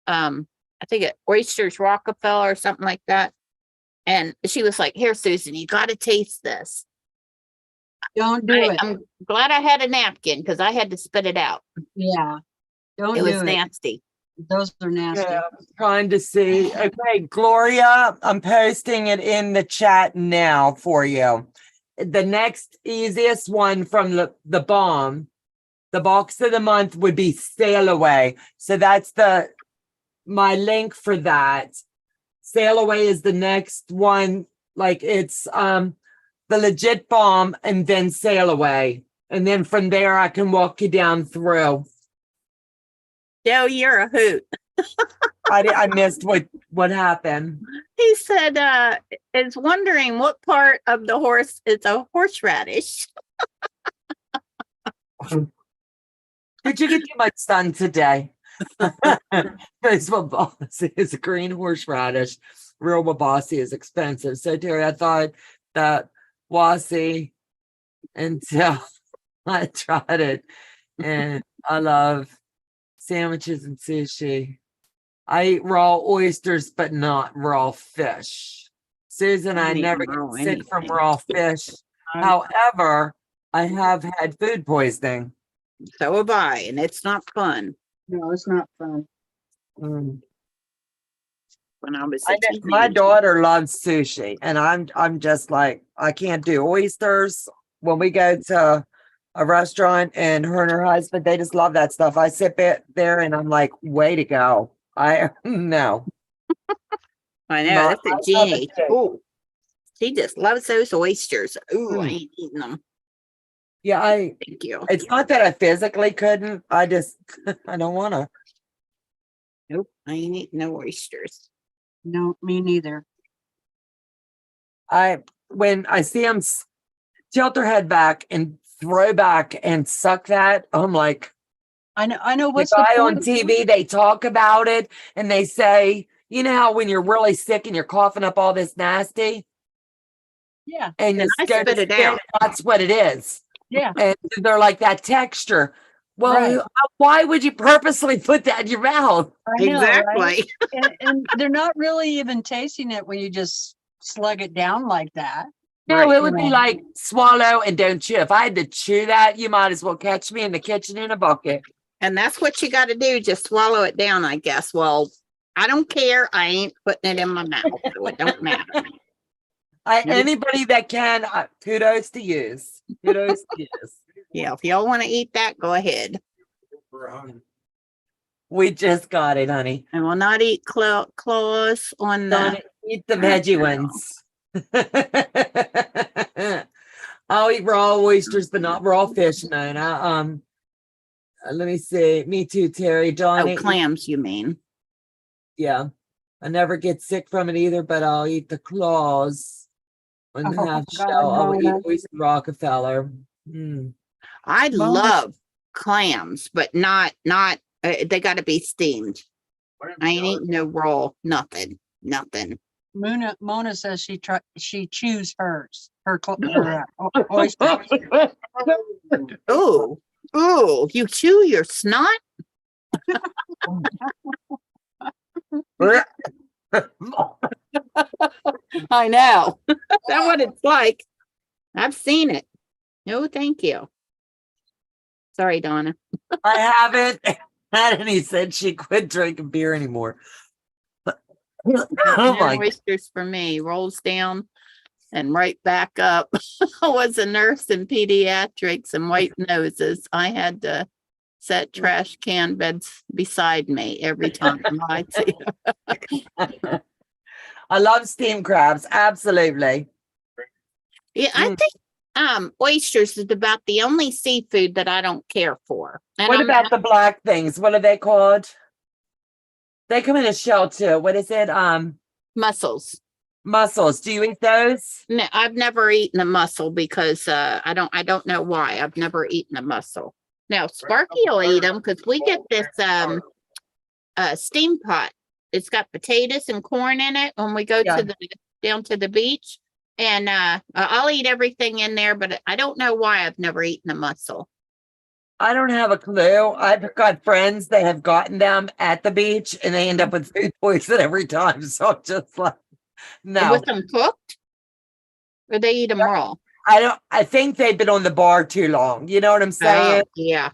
I think it oysters Rockefeller or something like that. And she was like, here, Susan, you gotta taste this. Don't do it. I'm glad I had a napkin because I had to spit it out. Yeah. Don't It do was it. nasty. Those are nasty. Yeah, I'm trying to see. Okay, Gloria, I'm posting it in the chat now for you. The next easiest one from the bomb, the box of the month would be Sail Away. So that's my link for that. Sail Away is the next one. Like it's the legit bomb and then Sail Away. And then from there I can walk you down through. Joe, you're a hoot. I missed what happened. He said, is wondering what part of the horse is a horseradish. Did you get too much sun today? Facebook boss is a green horseradish. Real Wabasi is expensive. So Terry, I thought that Wasi until I tried it. And I love sandwiches and sushi. I eat raw oysters, but not raw fish. Susan, I eat never raw get sick from anything. raw fish. However, I have had food poisoning. So have I, and it's not fun. No, it's not fun. Mm. When I was a My teenager. daughter loves sushi, and I'm just like, I can't do oysters. When we go to a restaurant and her and her husband, they just love that stuff. I sit there and I'm like, way to go. I no. I know, Not that's a my cup of Jeannie. tea. Ooh. She just loves those oysters. Ooh, I Mm. ain't eating them. Yeah, Thank you. it's not that I physically couldn't. I just, I don't want to. Nope, I ain't eating no oysters. No, me neither. When I see them tilt their head back and throw back and suck that, I'm like, I know the what's the guy on point? TV, they talk about it and they say, you know how when you're really sick and you're coughing up all this nasty Yeah, and you I go to spit it spit, out. that's what it is. yeah, And they're like that texture. Well, Right. why would you purposely put that in your mouth? I know, right? Exactly. And they're not really even tasting it when you just slug it down like that. No, Right. it would be Yeah. like swallow and don't chew. If I had to chew that, you might as well catch me in the kitchen in a bucket. And that's what you got to do. Just swallow it down, I guess. Well, I don't care. I ain't putting it in my mouth, so it don't matter. Nope. Anybody that can, kudos to use. Kudos to use. Yeah, if y'all want to eat that, go ahead. For 100. We just got it, honey. I will not eat claws on Don't the. eat the veggie ones. I'll eat raw oysters, but not raw fish, Mona. Let me see. Me too, Terry. Donna. Oh, clams, you mean? Yeah. I never get sick from it either, but I'll eat the claws and Oh, half God, shell. I'll eat Mona. oyster Rockefeller. Mm. I Bonus. love clams, but not they got to be steamed. I ain't eating no raw, nothing. Mona says she chews hers, her oyster. Ooh, you chew your snot? I know. That's what it's like. I've seen it. No, thank you. Sorry, Donna. I haven't had any since she quit drinking beer anymore. Oh No my! oysters for me. Rolls down and right back up. I was a nurse in pediatrics and white noses. I had to set trash can beds beside me every time I see. I love steamed crabs. Absolutely. Yeah, I Mm. think oysters is about the only seafood that I don't care for. And What I'm about the black things? What are they called? They come in a shell too. What is it? mussels. Mussels. Do you eat those? No, I've never eaten a mussel because I don't know why. I've never eaten a mussel. Now Sparky will eat them because we get this steam pot. It's got potatoes and corn in it when we go Yeah. to the down to the beach. And I'll eat everything in there, but I don't know why I've never eaten a mussel. I don't have a clue. I've got friends that have gotten them at the beach and they end up with food poison every time. So I'm just like, no. With them cooked? Or they eat them raw? I think they've been on the bar too long. You know what I'm saying? Oh,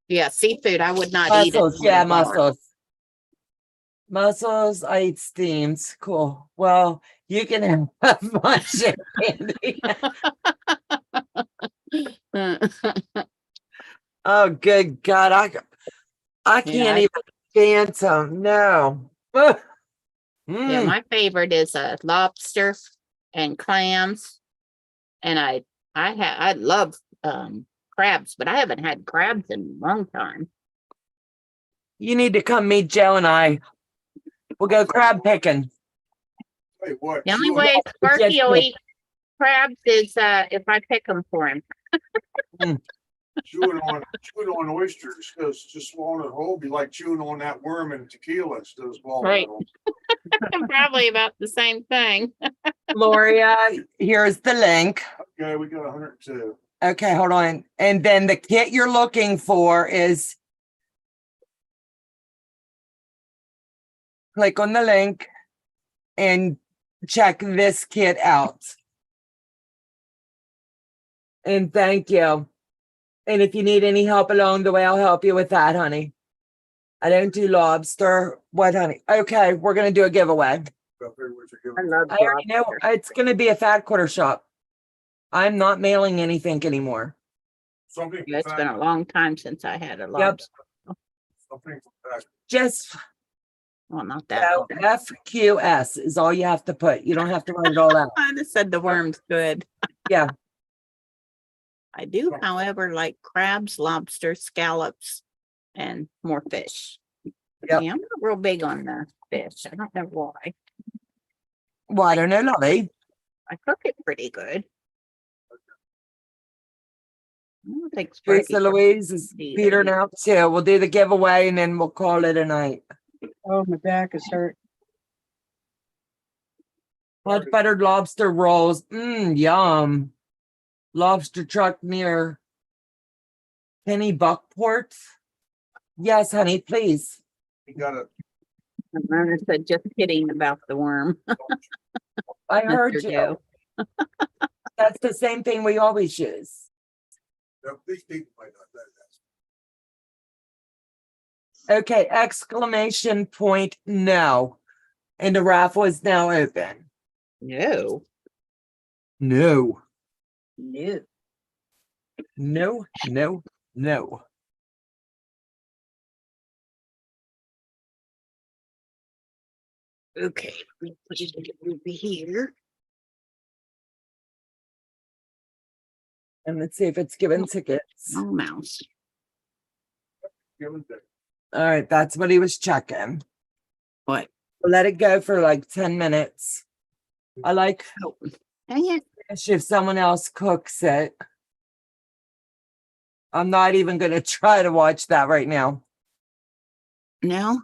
yeah. Seafood, I would not eat it. Mussels, on yeah, the bar. mussels. Mussels, I eat steams. Cool. Well, you can have my shit, Andy. Oh, good God. I can't even dance them. No. Yeah, Mm. my favorite is lobster and clams. And I love crabs, but I haven't had crabs in a long time. You need to come meet Joe and I. We'll go crab picking. Hey, what? The only Chewing way Sparky will good. eat crabs is if I pick them for him. chewing on oysters, because just swallowing it whole be like chewing on that worm in tequila instead of swallowing Right. it whole. Probably about the same thing. Gloria, here's the link. Okay, we got 102. Okay, hold on. And then the kit you're looking for is click on the link and check this kit out. And thank you. And if you need any help along the way, I'll help you with that, honey. I don't do lobster. What, honey? Okay, we're going to do a giveaway. I love I already know it's going to be a fat quarter shop. I'm not mailing anything anymore. Something. Yeah, it's been a long time since I had a Yep. lobster. Something. Just Well, not that. So long. FQS is all you have to put. You don't have to write it all out. I just said the worm's good. Yeah. I do, however, like crabs, lobsters, scallops, and more fish. Yep. Yeah, I'm not real big on the fish. I don't know why. Well, I don't know, Lolly. I cook it pretty good. I don't think Teresa Sparky- Louise is Either. petering out too. We'll do the giveaway and then we'll call it a night. Oh, my back is hurt. Hot buttered lobster rolls. Yum. Lobster truck near Penny Buckport. Yes, honey, please. You gotta, Mona said, just kidding about the worm. I heard Mr. you. Joe. That's the same thing we always use. these people might not know that. Okay, exclamation point, no. And the raffle is now open. No. No, No. no, no, no. Okay. Put it over here. And let's see if it's given tickets. No mouse. Give them that. All right, that's what he was checking. What? Let it go for like 10 minutes. I like Oh, dang it. if someone else cooks it. I'm not even going to try to watch that right now. No.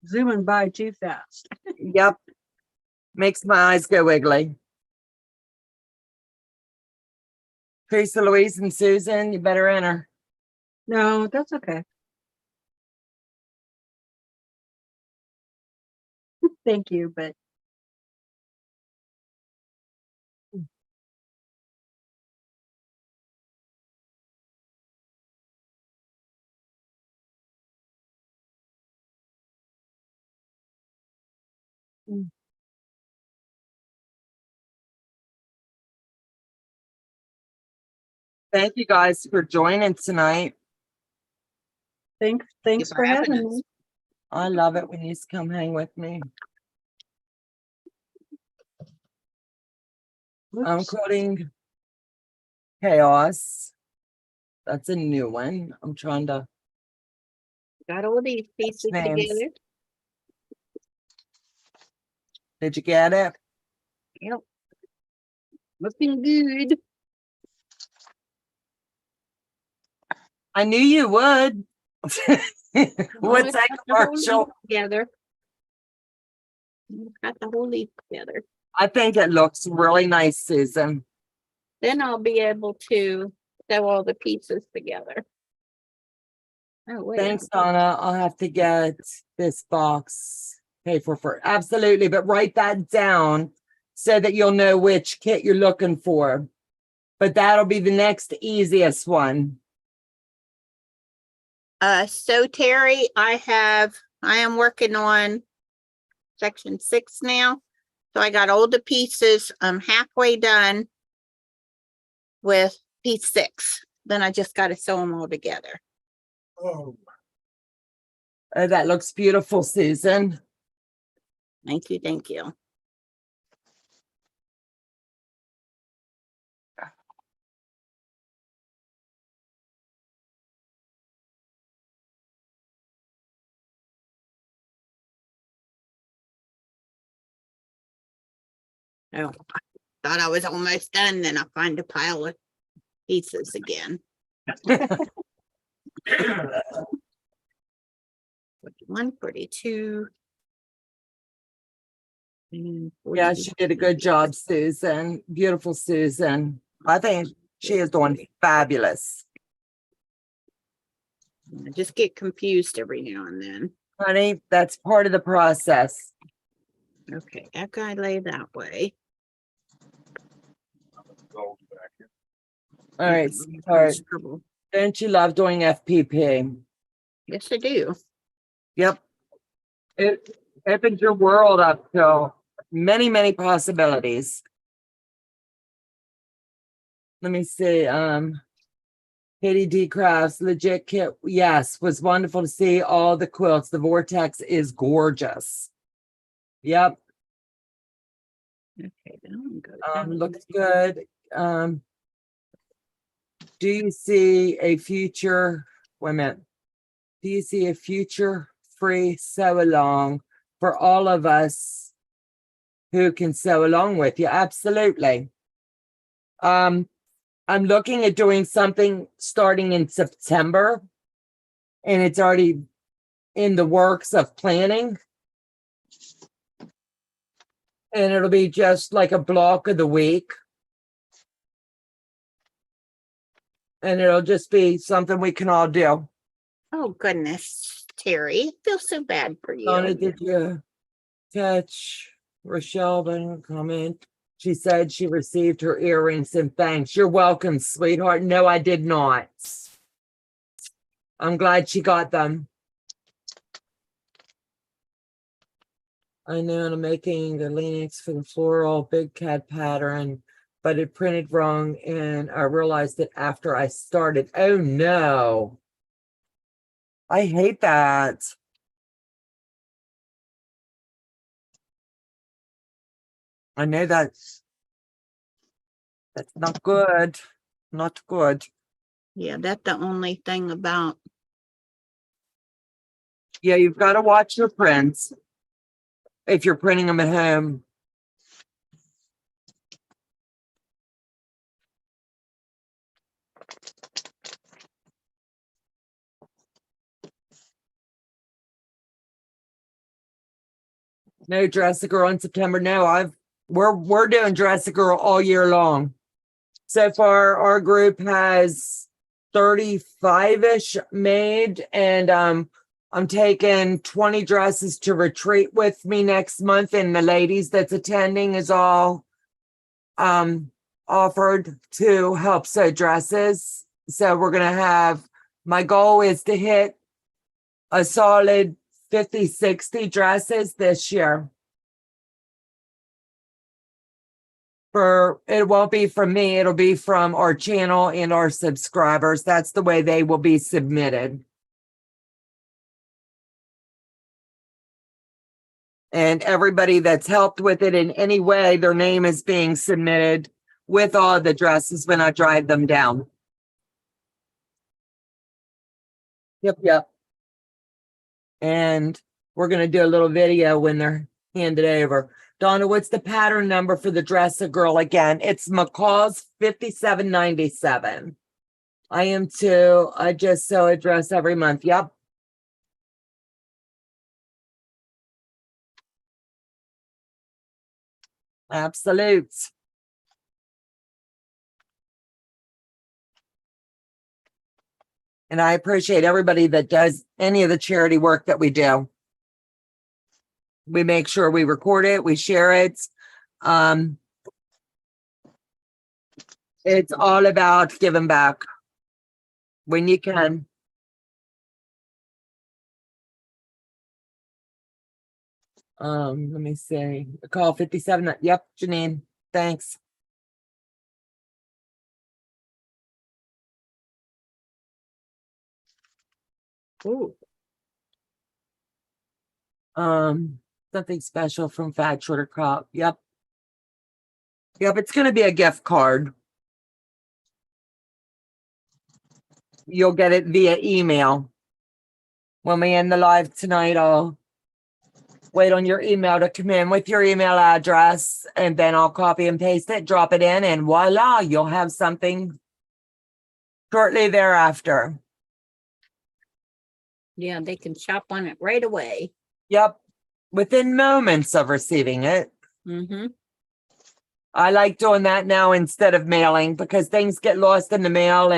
Zooming by too fast. Yep. Makes my eyes go wiggly. Teresa, Louise, and Susan, you better enter. No, that's okay. Thank you, but Thank you guys for joining tonight. thanks for having us. me. I love it when you come hang with me. I'm Oops. quoting Chaos. That's a new one. I'm trying to. Got all these pieces Names. together. Did you get it? Yep. Looking good. I knew you would. What's Almost that got the whole commercial? leaf together. Almost got the whole leaf together. I think it looks really nice, Susan. Then I'll be able to sew all the pieces together. Oh, wait. Thanks, Donna. I'll have to get this box paid for. Absolutely, but write that down so that you'll know which kit you're looking for. But that'll be the next easiest one. So Terry, I am working on section 6 now. So I got all the pieces. I'm halfway done with piece 6. Then I just got to sew them all together. Oh, Oh, that looks beautiful, Susan. Thank you. Thank you. Oh, I thought I was almost done. Then I find a pile of pieces again. 41, 42. And Yeah, 43. she did a good job, Susan. Beautiful, Susan. I think she is doing fabulous. I just get confused every now and then. Honey, that's part of the process. Okay, after I lay that way. goes back in. All right, Mhm, sweetheart. scribble. Don't you love doing FPP? Yes, I do. Yep. It opens your world up to many, many possibilities. Let me see. Katie D Crafts, legit kit. Yes, was wonderful to see all the quilts. The vortex is gorgeous. Yep, Okay, then I'm gonna go down. looks good. Do you see a future? Wait a minute. Do you see a future free sew along for all of us who can sew along with you? Absolutely. I'm looking at doing something starting in September, and it's already in the works of planning. And it'll be just like a block of the week. And it'll just be something we can all do. Oh, goodness, Terry, I feel so bad for you. Donna, did you catch Rochelle didn't comment? She said she received her earrings and thanks. You're welcome, sweetheart. No, I did not. I'm glad she got them. I know, and I'm making the Linux for the floral big cat pattern, but it printed wrong and I realized it after I started. Oh no. I hate that. I know that's not good. Not good. Yeah, that's the only thing about, Yeah, you've got to watch your prints if you're printing them at home. No Dress a Girl in September. No, we're doing Dress a Girl all year long. So far, our group has 35-ish made, and I'm taking 20 dresses to retreat with me next month, and the ladies that's attending is all offered to help sew dresses. So we're gonna have, my goal is to hit a solid 50, 60 dresses this year. It won't be from me, it'll be from our channel and our subscribers. That's the way they will be submitted. And everybody that's helped with it in any way, their name is being submitted with all the dresses when I drive them down. Yep. And we're going to do a little video when they're handed over. Donna, what's the pattern number for the Dress a Girl again? It's McCall's 5797. I am too. I just sew a dress every month. Yep. Absolute. And I appreciate everybody that does any of the charity work that we do. We make sure we record it, we share it. It's all about giving back when you can. Let me see. Call 57. Yep, Janine. Thanks. Ooh. Something special from Fat Shorter Crop. Yep, it's gonna be a gift card. You'll get it via email. When we end the live tonight, I'll wait on your email to come in with your email address, and then I'll copy and paste it, drop it in, and voila, you'll have something shortly thereafter. yeah, they can shop on it right away. Yep, within moments of receiving it. Mm-hmm. I like doing that now instead of mailing because things get lost in the mail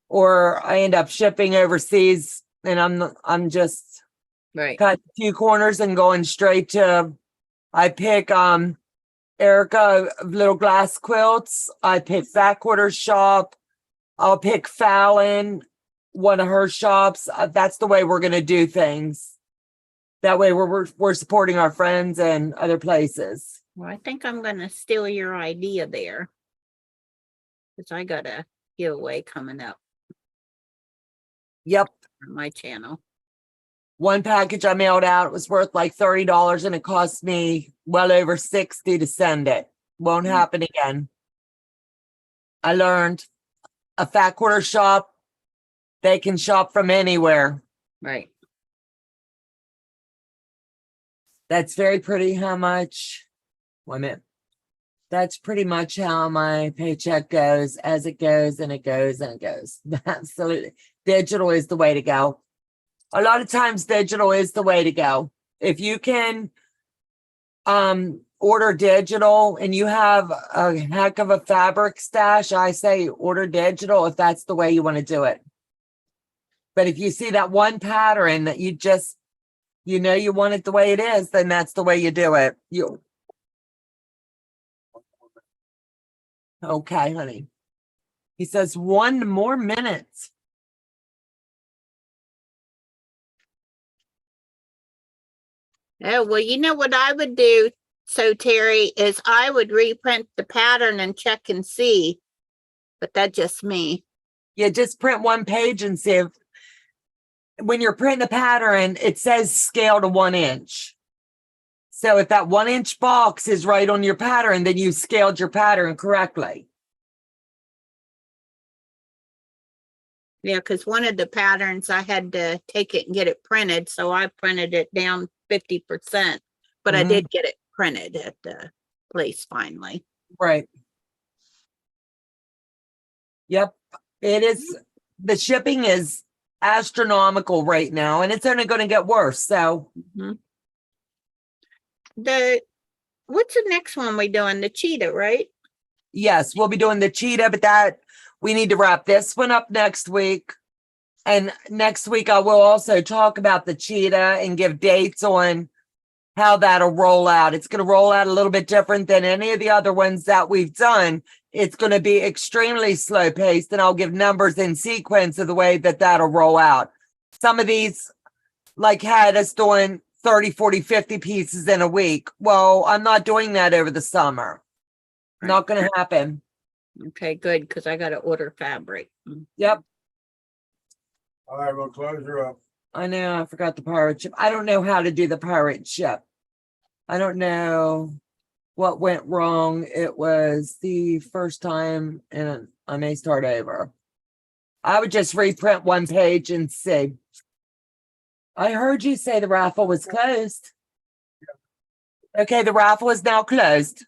or I end up shipping overseas and I'm just Right. cut a few corners and going straight to, I pick Erica Little Glass Quilts. I pick Backwater's shop. I'll pick Fallon, one of her shops. That's the way we're going to do things. That way we're supporting our friends and other places. Well, I think I'm gonna steal your idea there. Cause I got a giveaway coming up. Yep. on my channel. One package I mailed out, it was worth like $30 and it cost me well over 60 to send it. Won't happen again. I learned a fat quarter shop, they can shop from anywhere. Right. That's very pretty. How much? 1 minute. That's pretty much how my paycheck goes, as it goes and it goes and it goes. Absolutely. Digital is the way to go. A lot of times digital is the way to go. If you can order digital and you have a heck of a fabric stash, I say order digital if that's the way you want to do it. But if you see that one pattern that you just, you know, you want it the way it is, then that's the way you do it. Okay, honey. He says 1 more minute. Oh, well, you know what I would do, so Terry, is I would reprint the pattern and check and see. But that's just me. Yeah, just print one page and see if, when you're printing a pattern, it says scale to 1 inch. So if that 1 inch box is right on your pattern, then you scaled your pattern correctly. Yeah, because one of the patterns I had to take it and get it printed, so I printed it down 50%, but I Mhm. did get it printed at the place finally. Right. Yep. It is. The shipping is astronomical right now, and it's only going to get worse. So Mhm. What's the next one we doing? The cheetah, right? yes, we'll be doing the cheetah, but that we need to wrap this one up next week. And next week, I will also talk about the cheetah and give dates on how that'll roll out. It's going to roll out a little bit different than any of the other ones that we've done. It's going to be extremely slow paced, and I'll give numbers in sequence of the way that that'll roll out. Some of these like had us doing 30, 40, 50 pieces in a week. Well, I'm not doing that over the summer. Right. Not going to happen. Okay, good, because I got to order fabric. Yep. All right, we'll close her up. I know. I forgot the pirate ship. I don't know how to do the pirate ship. I don't know what went wrong. It was the first time, and I may start over. I would just reprint one page and see. I heard you say the raffle was closed. Okay, the raffle is now closed.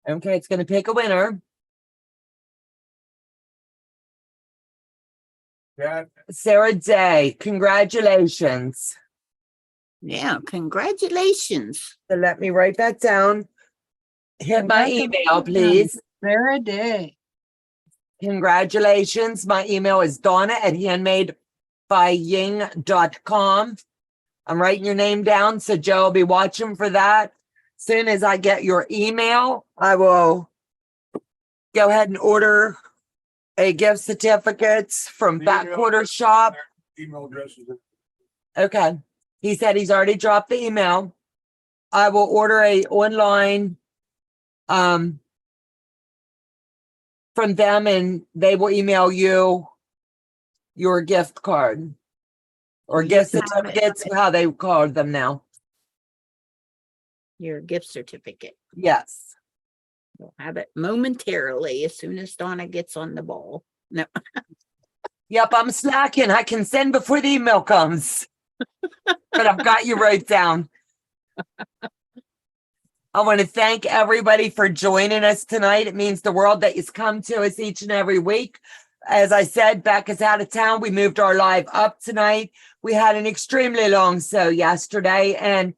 Okay, it's going to pick a winner. Cat, Sarah Day, congratulations. Yeah, congratulations. So let me write that down. Hit my email, please. Sarah Day. Congratulations. My email is donna@handmadebying.com. I'm writing your name down, so Joe will be watching for that. Soon as I get your email, I will go ahead and order a gift certificate from Back Quarter Shop. email addresses. Okay. He said he's already dropped the email. I will order a online from them, and they will email you your gift card or You gift have it. certificates, how they call them now. Your gift certificate. Yes. We'll have it momentarily as soon as Donna gets on the ball. No. Yep, I'm slacking. I can send before the email comes. But I've got you right down. I want to thank everybody for joining us tonight. It means the world that you've come to us each and every week. As I said, Beck is out of town. We moved our live up tonight. We had an extremely long sew yesterday, and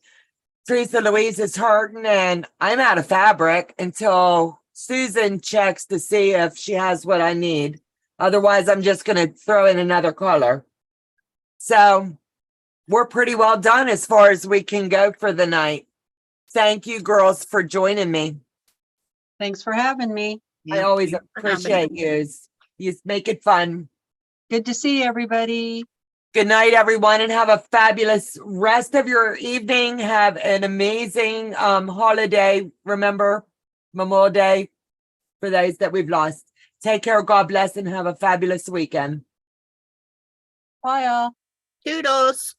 Teresa Louise is hurting, and I'm out of fabric until Susan checks to see if she has what I need. Otherwise, I'm just going to throw in another color. So we're pretty well done as far as we can go for the night. Thank you, girls, for joining me. Thanks for having me. I always appreciate you. You make it fun. Good to see everybody. Good night, everyone, and have a fabulous rest of your evening. Have an amazing holiday. Remember, Memorial Day. for those that we've lost. Take care, God bless, and have a fabulous weekend. Bye, all. Toodles.